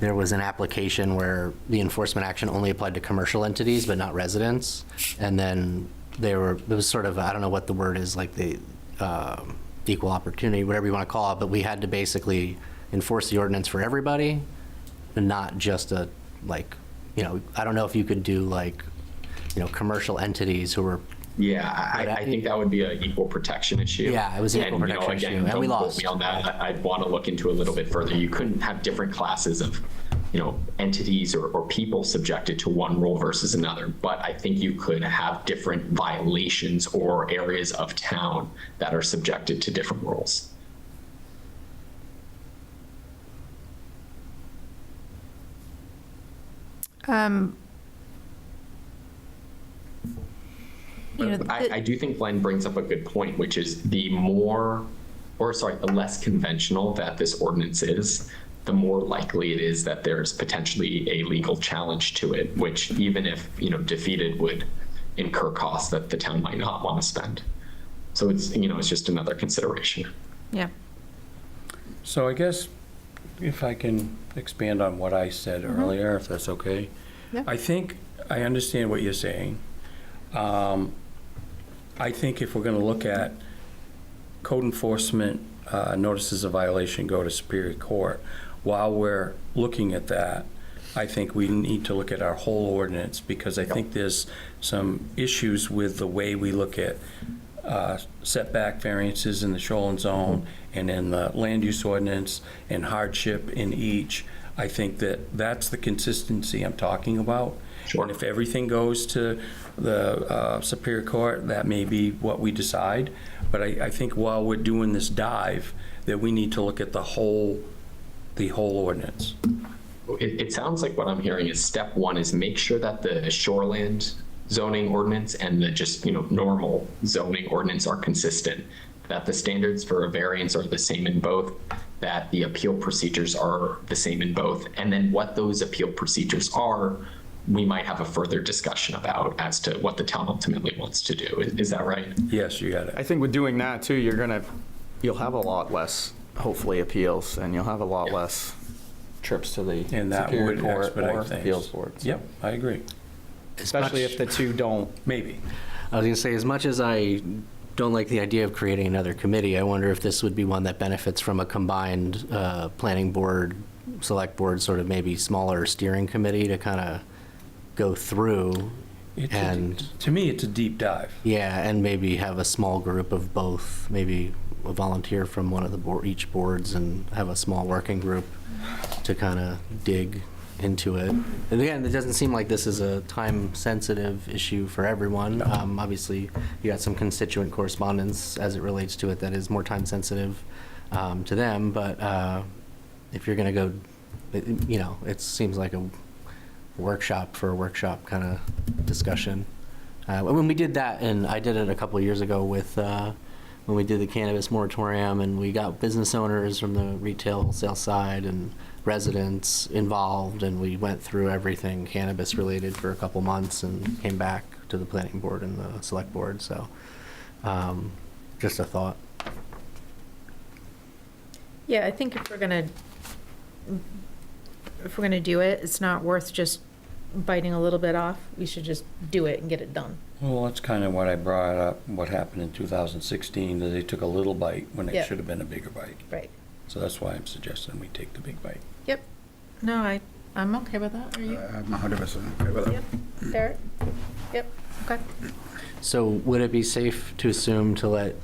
there was an application where the enforcement action only applied to commercial entities, but not residents. And then it was sort of, I don't know what the word is, like the equal opportunity, whatever you want to call it, but we had to basically enforce the ordinance for everybody, and not just I don't know if you could do commercial entities who were. Yeah, I think that would be an equal protection issue. Yeah, it was an equal And, protection again, issue, and we don't quote lost. me on that. I'd want to look into a little bit further. You couldn't have different classes of, entities or people subjected to one rule versus another. But I think you could have different violations or areas of town that are subjected to different rules. I do think Glenn brings up a good point, which is the less conventional that this ordinance is, the more likely it is that there's potentially a legal challenge to it, which even if, defeated would incur costs that the town might not want to spend. So it's, it's just another consideration. Yeah. So I guess if I can expand on what I said earlier, if that's okay. Yeah. I think I understand what you're saying. I think if we're going to look at code enforcement notices of violation go to Superior Court, while we're looking at that, I think we need to look at our whole ordinance, because I think there's some issues with the way we look at setback variances in the shoreline zone and in the land use ordinance and hardship in each. I think that's the consistency I'm talking about. Sure. And if everything goes to the Superior Court, that may be what we decide. But I think while we're doing this dive, that we need to look at the whole ordinance. It sounds like what I'm hearing is step one is make sure that the shoreland zoning ordinance and the just, normal zoning ordinance are consistent, that the standards for a variance are the same in both, that the appeal procedures are the same in both, and then what those appeal procedures are, we might have a further discussion about as to what the town ultimately wants to do. Is that right? Yes, you got I it. think with doing that too, you'll have a lot less, hopefully, appeals, and you'll have a lot less trips to the And that Superior would Court or expedite things. appeals board. So- Yep, I agree. Especially if the two don't. Maybe. I was going to say, as much as I don't like the idea of creating another committee, I wonder if this would be one that benefits from a combined planning board, select board, sort of maybe smaller steering committee to kind of go through. To me, it's a deep dive. Yeah, and maybe have a small group of both, maybe a volunteer from one of the each boards, and have a small working group to kind of dig into it. And again, it doesn't seem like this is a time-sensitive issue for everyone. Obviously, you got some constituent correspondence as it relates to it that is more time-sensitive to them, but if you're going to go, it seems like a workshop for a workshop kind of discussion. When we did that, and I did it a couple of years ago with when we did the cannabis moratorium, and we got business owners from the retail wholesale side and residents involved, and we went through everything cannabis related for a couple months and came back to the planning board and the select board. So just a thought. Yeah, I think if we're gonna do it, it's not worth just biting a little bit off. We should just do it and get it done. Well, that's kind of what I brought up, what happened in 2016, that they took a little bite when Yeah. it should have been a bigger bite. Right. So that's why I'm suggesting we take the big bite. Yep. No, I'm okay with that. Are you? I'm 100% okay with it. Yep. Derek? Yep. Okay. So would it be safe to assume to let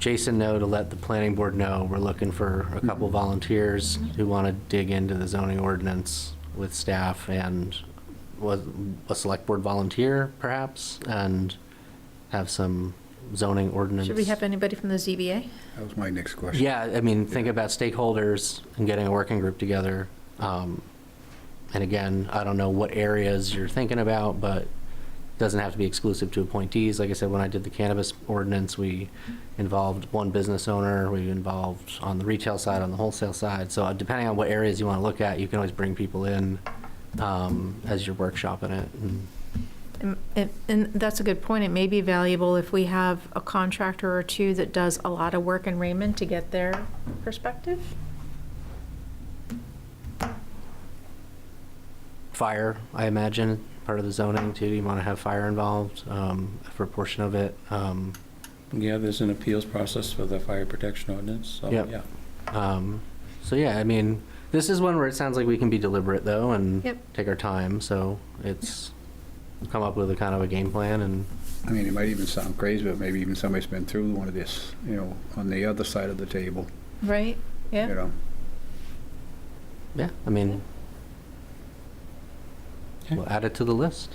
Jason know, to let the planning board know, we're looking for a couple volunteers who want to dig into the zoning ordinance with staff, and was a select board volunteer perhaps, and have some zoning ordinance. Should we have anybody from the ZBA? That was my next question. Yeah, I mean, think about stakeholders and getting a working group together. And again, I don't know what areas you're thinking about, but it doesn't have to be exclusive to appointees. Like I said, when I did the cannabis ordinance, we involved one business owner, we involved on the retail side, on the wholesale side. So depending on what areas you want to look at, you can always bring people in as you're workshopping it. And that's a good point. It may be valuable if we have a contractor or two that does a lot of work in Raymond to get their perspective. Fire, I imagine, part of the zoning too. You want to have fire involved for a portion of it. Yeah, there's an appeals process for the fire protection ordinance, so, Yep. yeah. So yeah, I mean, this is one where it sounds like we can be deliberate though and Yep. take our time. So it's come up with a kind of a game plan and I mean, it might even sound crazy, but maybe even somebody's been through one of this, on the other side of the table, Right? you Yeah. know. yeah, I mean, Okay. we'll add it to the list.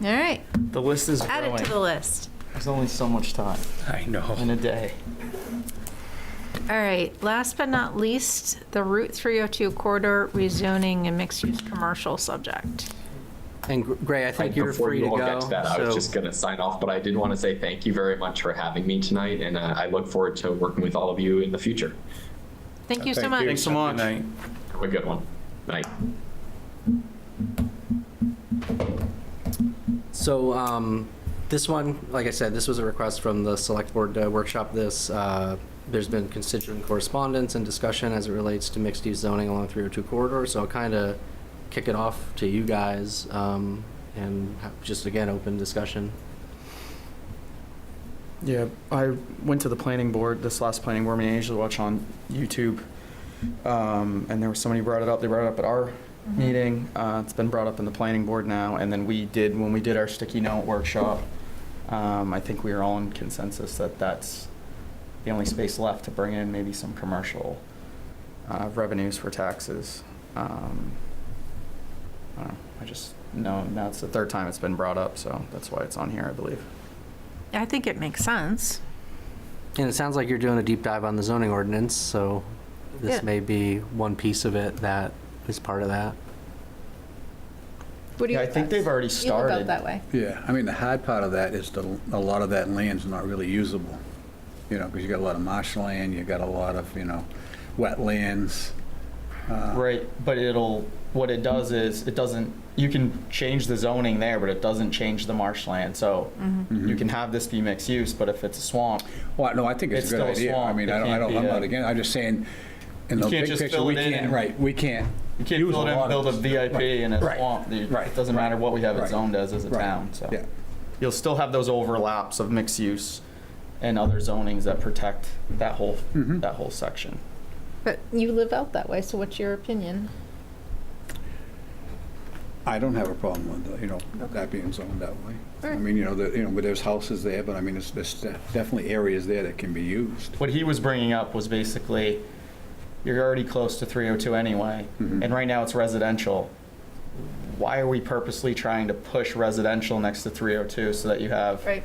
All right. The list is Add it growing. to the list. There's only so much time I know. in a day. All right. Last but not least, the Route 302 corridor rezoning and mixed-use commercial subject. And Gray, I think Right, you're before free you to all go. get to that, I was so- just going to sign off, but I did want to say thank you very much for having me tonight, and I look forward to working with all of you in the future. Thank you so Thank much. you. Thanks so much. Good night. Have a good one. Night. So this one, like I said, this was a request from the Select Board workshop. There's been constituent correspondence and discussion as it relates to mixed-use zoning along 302 corridor. So I'll kind of kick it off to you guys and just, again, open discussion. Yeah, I went to the planning board, this last planning board meeting I usually watch on YouTube. And there was somebody brought it up, they brought it up at our meeting. It's been brought up in the planning board now. And then when we did our sticky note workshop, I think we were all in consensus that that's the only space left to bring in maybe some commercial revenues for taxes. I don't know, I just know now it's the third time it's been brought up, so that's why it's on here, I believe. I think it makes sense. And it sounds like you're doing a deep dive on the zoning ordinance, so this Yeah. may be one piece of it that is part of that. What do you Yeah, I think they've already You look started. out that way. Yeah, I mean, the hard part of that is a lot of that land's not really usable, because you got a lot of marshland, you got a lot of, wetlands. Right, but what it does is, you can change the zoning there, but it doesn't change the marshland. So you can have this be mixed use, but if it's a swamp, Well, no, I think it's It's a good still a idea. I swamp. mean, It I'm can't be not a- against, I'm just saying, in You the can't big just picture, fill we it in can't, and- right, we can't. you can't use build a lot and build a of this. VIP in a Right, swamp. right, It doesn't matter what we have it right, zoned as a right, town, so. Yeah, You'll still have those overlaps of mixed use and other zonings that protect that whole section. But you live out that way, so what's your opinion? I don't have a problem with, that being zoned that way. I Right. mean, where there's houses there, but I mean, there's definitely areas there that can be used. What he was bringing up was basically, you're already close to 302 anyway, and right now it's residential. Why are we purposely trying to push residential next to 302 so that you have Right.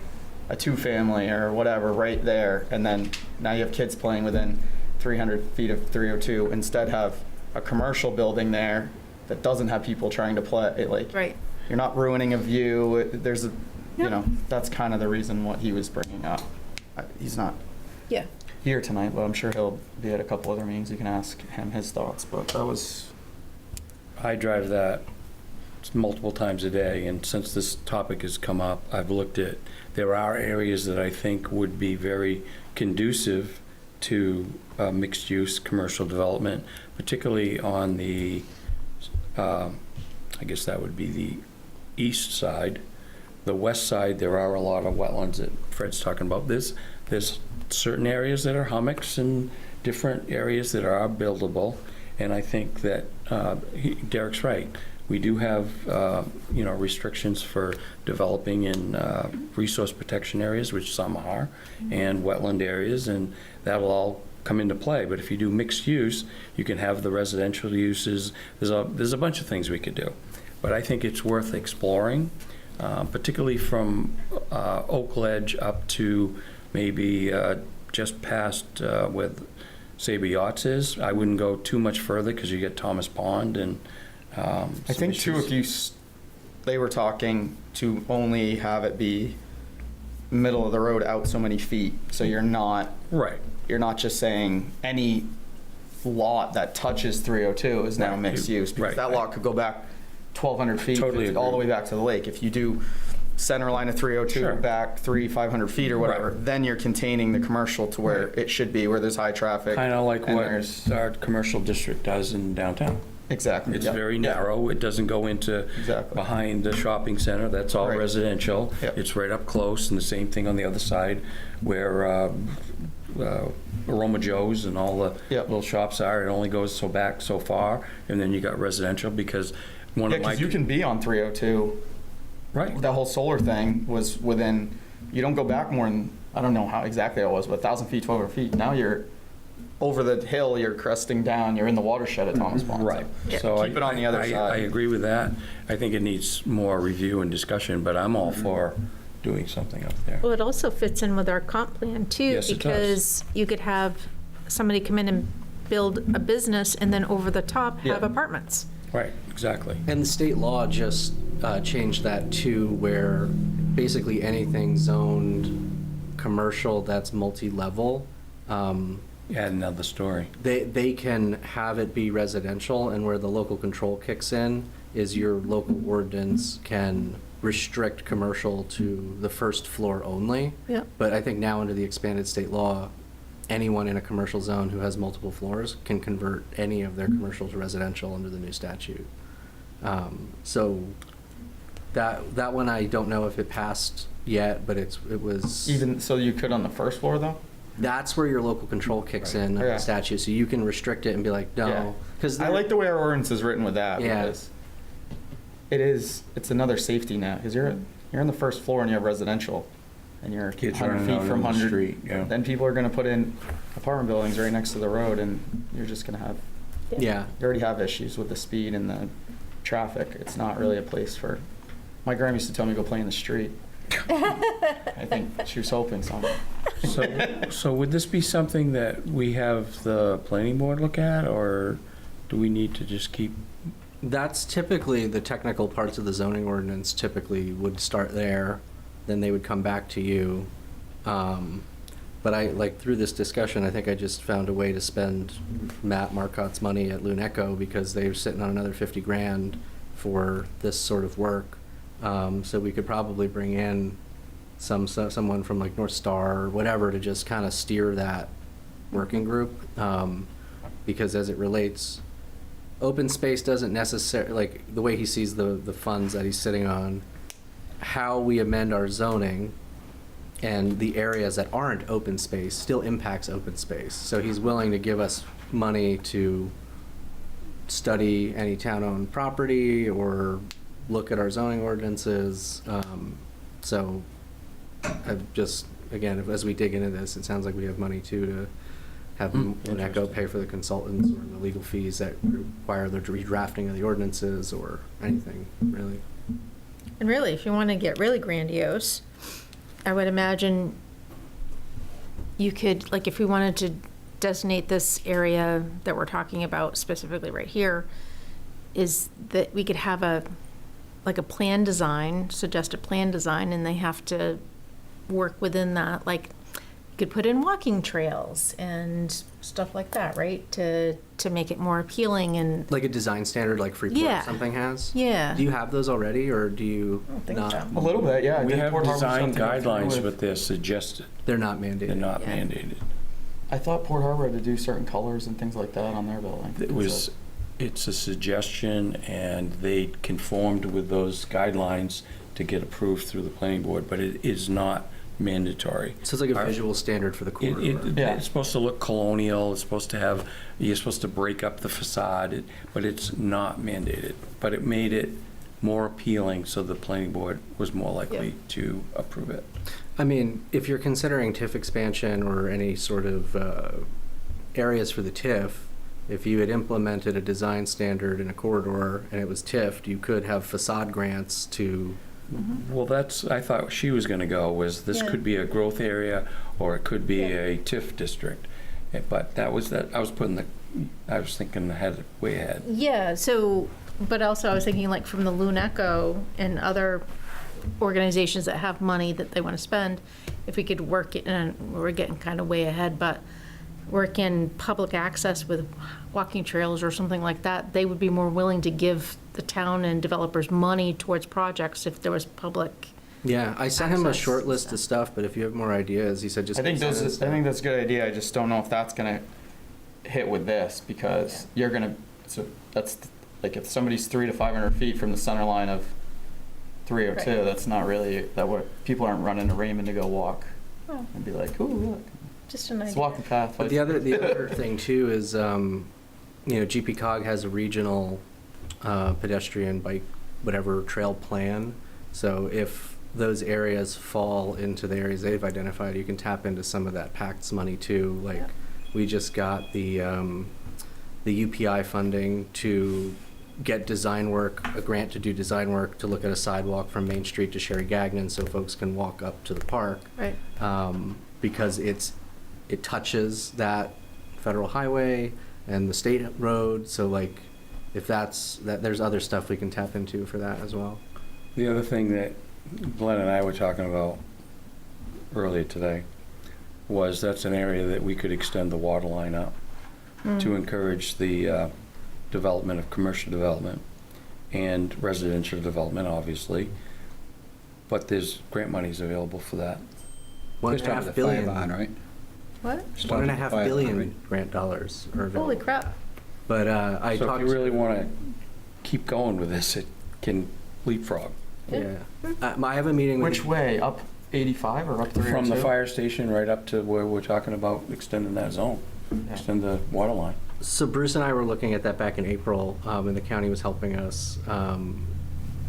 a two-family or whatever right there, and then now you have kids playing within 300 feet of 302, instead have a commercial building there that doesn't have people trying to play, Right. you're not ruining a view, there's that's kind of the reason what he was bringing up. He's not Yeah. here tonight, but I'm sure he'll be at a couple other meetings, you can ask him his thoughts, but that was, I drive that multiple times a day, and since this topic has come up, I've looked at, there are areas that I think would be very conducive to mixed-use commercial development, particularly on the, I guess that would be the east side. The west side, there are a lot of wetlands that Fred's talking about. There's certain areas that are hummocks and different areas that are buildable, and I think that Derek's right. We do have, restrictions for developing in resource protection areas, which some are, and wetland areas, and that'll all come into play. But if you do mixed use, you can have the residential uses. There's a bunch of things we could do. But I think it's worth exploring. particularly from Oak Ledge up to maybe just past where Sabre Yachts is. I wouldn't go too much further because you get Thomas Pond and I think too, if you, they were talking to only have it be middle of the road out so many feet, so you're not Right. just saying any lot that touches 302 is now Right. mixed use, because Right. that lot could go back 1,200 feet, Totally all the agree. way back to the lake. If you do center line of 302 Sure. back 500 feet or whatever, Right. then you're containing the commercial to where it should be, where there's high traffic. Kind of like and what there's- our commercial district does in downtown. Exactly. It's Yep. very Yep. narrow. It doesn't go into Exactly. behind the shopping center. That's all Right. residential. Yep. It's right up close, and the same thing on the other side where Aroma Joe's and all the Yep. little shops are. It only goes so back so far, and then you got residential because one Yeah, of my... because you can be on 302. Right. That whole solar thing was within, you don't go back more than, I don't know how exactly it was, but 1,000 feet, 1,200 feet. Now you're over the hill, you're cresting down, you're in the watershed at Thomas Pond. Right. Yeah. So Keep it on the other I side. agree with that. I think it needs more review and discussion, but I'm all Mm-hmm. for doing something up there. Well, it also fits in with our comp plan too, Yes, it does. because you could have somebody come in and build a business and then over the top have Yeah. apartments. Right, exactly. And the state law just changed that too, where basically anything zoned commercial that's multi-level, Add another story. they can have it be residential, and where the local control kicks in is your local ordinance can restrict commercial to the first floor only. Yep. But I think now under the expanded state law, anyone in a commercial zone who has multiple floors can convert any of their commercial to residential under the new statute. So that one, I don't know if it passed yet, but it was. Even, so you could on the first floor though? That's where your local control kicks in, Yeah. the statute, so you can restrict it and be like, Yeah. no. Because I like the way our ordinance is written with that. Yeah. Because it's another safety net, because you're on the first floor and you have residential, and you're Kids 100 running feet out from in the 100. street, yeah. Then people are gonna put in apartment buildings right next to the road, and you're just gonna have, Yeah, you already have issues with the speed and the traffic. It's not really a place for, my grandma used to tell me to go play in the street. I think she was hoping something. So would this be something that we have the planning board look at, or do we need to just keep? that's typically the technical parts of the zoning ordinance typically would start there, then they would come back to you. But through this discussion, I think I just found a way to spend Matt Marcotte's money at Loon Echo because they're sitting on another 50 grand for this sort of work. So we could probably bring in someone from like North Star or whatever to just kind of steer that working group. Because as it relates, open space doesn't necessarily, like the way he sees the funds that he's sitting on, how we amend our zoning and the areas that aren't open space still impacts open space. So he's willing to give us money to study any town-owned property or look at our zoning ordinances. So I've just, again, as we dig into this, it sounds like we have money too to have an Echo pay for the consultants or the legal fees that require the redrafting of the ordinances or anything, really. And really, if you want to get really grandiose, I would imagine you could, like, if we wanted to designate this area that we're talking about specifically right here, is that we could have a plan design, suggest a plan design, and they have to work within that. Like, you could put in walking trails and stuff like that, right? To make it more appealing and, Like a design standard like Freeport Yeah. or something has? yeah. Do you have those already, or do you I don't think not? so. A little bit, yeah. We Did have Port Harbor design something up guidelines, with- but they're suggested, They're not mandated. they're not Yeah. mandated. I thought Port Harbor had to do certain colors and things like that on their building. It's a suggestion, and they conformed with those guidelines to get approved through the planning board, but it is not mandatory. So it's like a Our- visual standard for the corridor. Yeah. It's supposed to look colonial, it's supposed to have, you're supposed to break up the facade, but it's not mandated. But it made it more appealing, so the planning board was more likely to approve it. I mean, if you're considering TIF expansion or any sort of areas for the TIF, if you had implemented a design standard in a corridor and it was TIF'd, you could have facade grants to Well, I thought she was gonna go, was this Yeah. could be a growth area, or it could be a TIF district. But I was thinking ahead, way ahead. Yeah, so, but also I was thinking like from the Loon Echo and other organizations that have money that they want to spend, if we could work it, and we're getting kind of way ahead, but work in public access with walking trails or something like that, they would be more willing to give the town and developers money towards projects if there was public. Yeah, I sent him a Access short list stuff. of stuff, but if you have more ideas, he said just. I think send it. I think that's a good idea. I just don't know if that's gonna hit with this because you're gonna. So that's like if somebody's 300 to 500 feet from the center line of 302, Right. that's not really that what people aren't running to Raymond to go walk Oh, and be like, ooh, look, just an let's idea. walk the path. But the other thing too is, GP Cog has a regional pedestrian bike, whatever trail plan. So if those areas fall into the areas they've identified, you can tap into some of that PACTS money too. Like, Yep. we just got the UPI funding to get design work, a grant to do design work, to look at a sidewalk from Main Street to Sherry Gagnon so folks can walk up to the park. Right. Because it touches that federal highway and the state road, so like, if there's other stuff we can tap into for that as well. The other thing that Glenn and I were talking about earlier today was that's an area that we could extend the water line up to encourage the development of commercial development and residential development, obviously. But there's grant monies available for that. Just under the fire barn, right? What? Just $1.5 under the fire barn, billion right? grant dollars are available. Holy crap. But I So talked. if you really want to keep going with this, it can leapfrog. Yeah. I have a meeting with. Which way? Up 85 or up 302? From the fire station right up to where we're talking about extending that zone, extend the water line. So Bruce and I were looking at that back in April, and the county was helping us,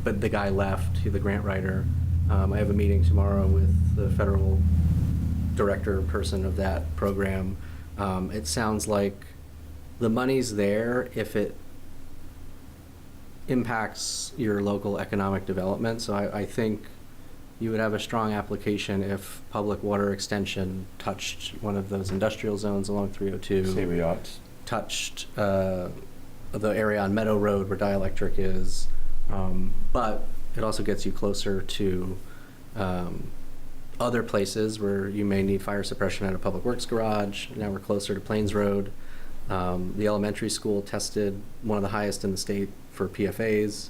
but the guy left, the grant writer. I have a meeting tomorrow with the federal director person of that program. It sounds like the money's there if it impacts your local economic development. So I think you would have a strong application if public water extension touched one of those industrial zones along 302. Savory Yachts. Touched the area on Meadow Road where Dielectric is, but it also gets you closer to other places where you may need fire suppression at a public works garage. Now we're closer to Plains Road. The elementary school tested one of the highest in the state for PFAs,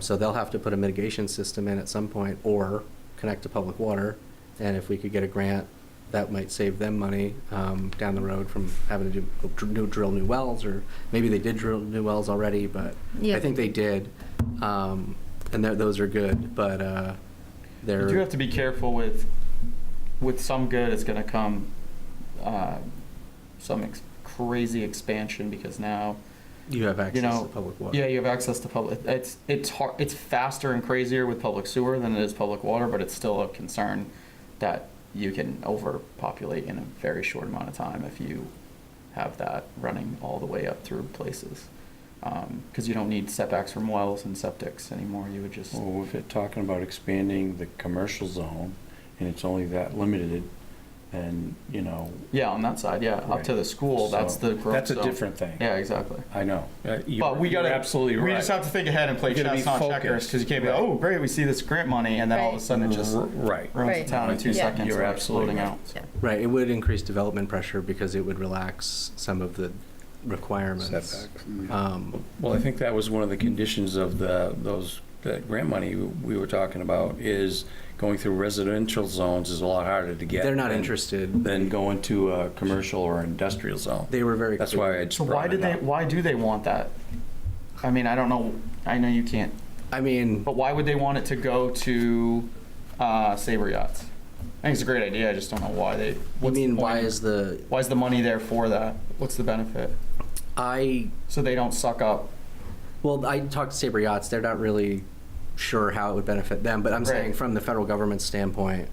so they'll have to put a mitigation system in at some point or connect to public water. And if we could get a grant, that might save them money down the road from having to drill new wells, or maybe they did drill new wells already, but Yeah. I think they did. And those are good, but they're. You do have to be careful with some good. It's going to come some crazy expansion because now You have access know, to public water. yeah, you have access to public. It's hard. It's faster and crazier with public sewer than it is public water, but it's still a concern that you can overpopulate in a very short amount of time if you have that running all the way up through places. Because you don't need setbacks from wells and septics anymore. You would just. Well, if you're talking about expanding the commercial zone, and it's only that limited, and, Yeah, on that side, yeah, up to the school, that's So, the growth that's a zone. different thing. Yeah, exactly. I know. But You're absolutely right. We just have to think ahead and play You gotta chess, be not checkers, focused. because you can't be like, Right. oh, great, we see this grant money, and then all of a sudden it just Right. runs Right. the town in 2 Yeah. seconds. You're and absolutely exploding right. out. Yeah. Right, it would increase development pressure because it would relax some of the requirements. Setbacks. Well, I think that was one of the conditions of that grant money we were talking about, is going through residential zones is a lot harder to get. They're not than- interested. Than going to a commercial or industrial zone. They were very. That's clear. why I just So brought it up. why do they want that? I mean, I don't know, I know you can't, I mean, but why would they want it to go to Sabre Yachts? I think it's a great idea, I just don't know why they. I what's the mean, point? Why is the money there for that? What's the benefit? So they don't suck up. Well, I talked to Sabre Yachts. They're not really sure how it would benefit them, but I'm saying Right. from the federal government standpoint,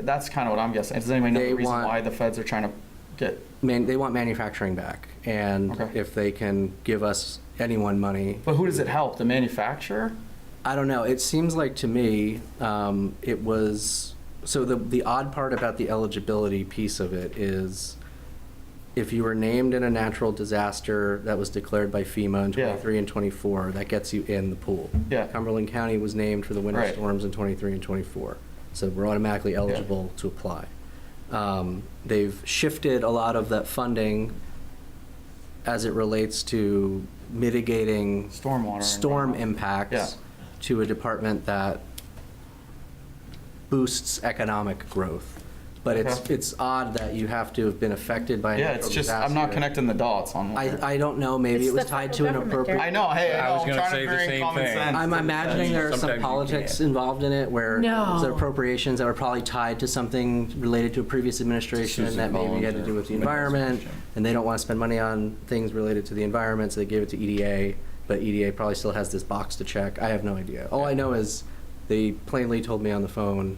That's kind of what I'm guessing. Does anybody know They the reason want- why the feds are trying to get? they want manufacturing back, and Okay. if they can give us anyone money, But who does it help? The manufacturer? I don't know. It seems like to me, it was, so the odd part about the eligibility piece of it is if you were named in a natural disaster that was declared by FEMA in Yeah. 23 and 24, that gets you in the pool. Yeah. Cumberland County was named for the winter Right. storms in 23 and 24, so we're automatically eligible to apply. They've shifted a lot of that funding as it relates to mitigating Stormwater. and storm runoff. impacts Yeah. to a department that boosts economic growth. But Okay. it's odd that you have to have been affected by a Yeah, natural it's just, I'm not disaster. connecting the dots on. I don't know, maybe It's it was the tied to federal an government, appropriate. I know, hey, I I was am gonna trying say to the bring same common thing. sense. I'm imagining there are some Sometimes you politics can't. involved in it where No. there's appropriations that were probably tied to something related to a previous administration Susan that maybe Collins had to or do with the Vanessa environment, Jim. and they don't want to spend money on things related to the environment, so they gave it to EDA, but EDA probably still has this box to check. I have no idea. All I know is they plainly told me on the phone,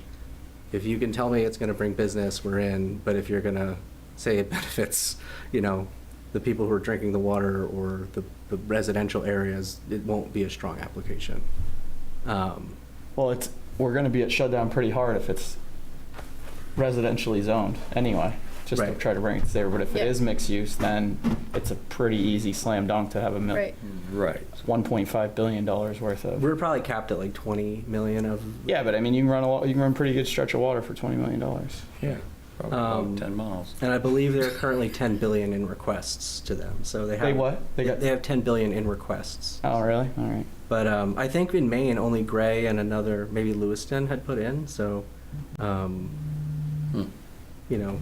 if you can tell me it's going to bring business, we're in, but if you're going to say it benefits, the people who are drinking the water or the residential areas, it won't be a strong application. Well, we're gonna be shut down pretty hard if it's residentially zoned anyway, just to Right. try to bring it there. But if Yeah. it is mixed use, then it's a pretty easy slam dunk to have Right. Right. $1.5 billion worth of. We're probably capped at like 20 million of. Yeah, but I mean, you can run a pretty good stretch of water for $20 million. Yeah, probably about 10 miles. And I believe there are currently 10 billion in requests to them. So they have. They what? They got. They have 10 billion in requests. Oh, really? All right. But I think in Maine, only Gray and another, maybe Lewiston had put in, so, you know.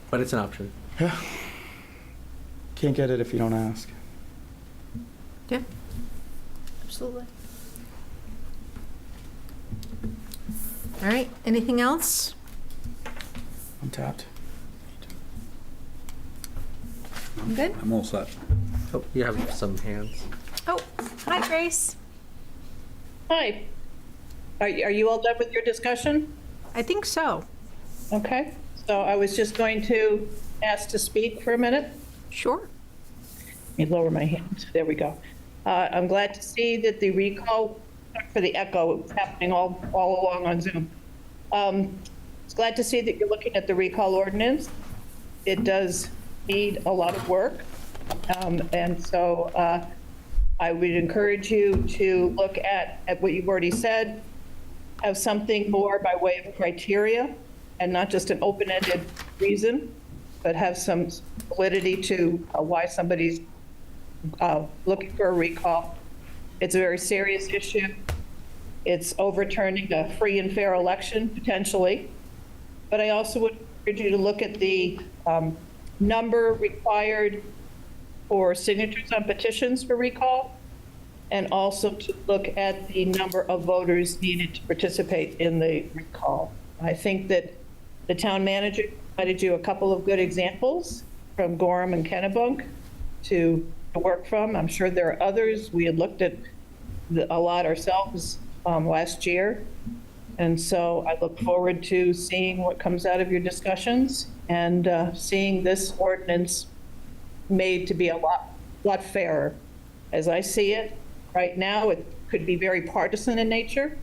But it's an option. Can't get it if you don't ask. Yeah, absolutely. All right, anything else? Untapped. I'm good? I'm all set. Oh, you have some hands. Oh, hi, Grace. Hi. Are you all done with your discussion? I think so. Okay, so I was just going to ask to speak for a minute. Sure. Let me lower my hand. There we go. I'm glad to see that the recall for the echo is happening all along on Zoom. It's glad to see that you're looking at the recall ordinance. It does need a lot of work. And so I would encourage you to look at what you've already said, have something more by way of criteria and not just an open-ended reason, but have some validity to why somebody's looking for a recall. It's a very serious issue. It's overturning a free and fair election, potentially. But I also would encourage you to look at the number required for signatures on petitions for recall, and also to look at the number of voters needed to participate in the recall. I think that the town manager provided you a couple of good examples from Gorham and Kennebunk to work from. I'm sure there are others. We had looked at a lot ourselves last year. And so I look forward to seeing what comes out of your discussions and seeing this ordinance made to be a lot fairer. As I see it right now, it could be very partisan in nature.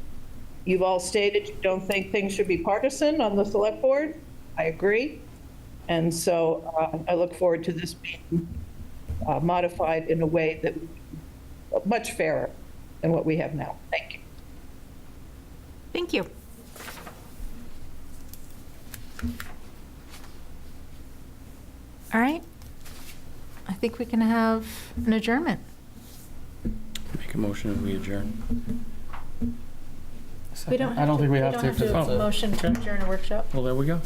You've all stated you don't think things should be partisan on the select board. I agree. And so I look forward to this being modified in a way that much fairer than what we have now. Thank you. Thank you. All right. I think we can have an adjournment. Make a motion and we adjourn. We don't I don't think we have don't to. have to Oh, motion to adjourn a workshop. Well, there we go.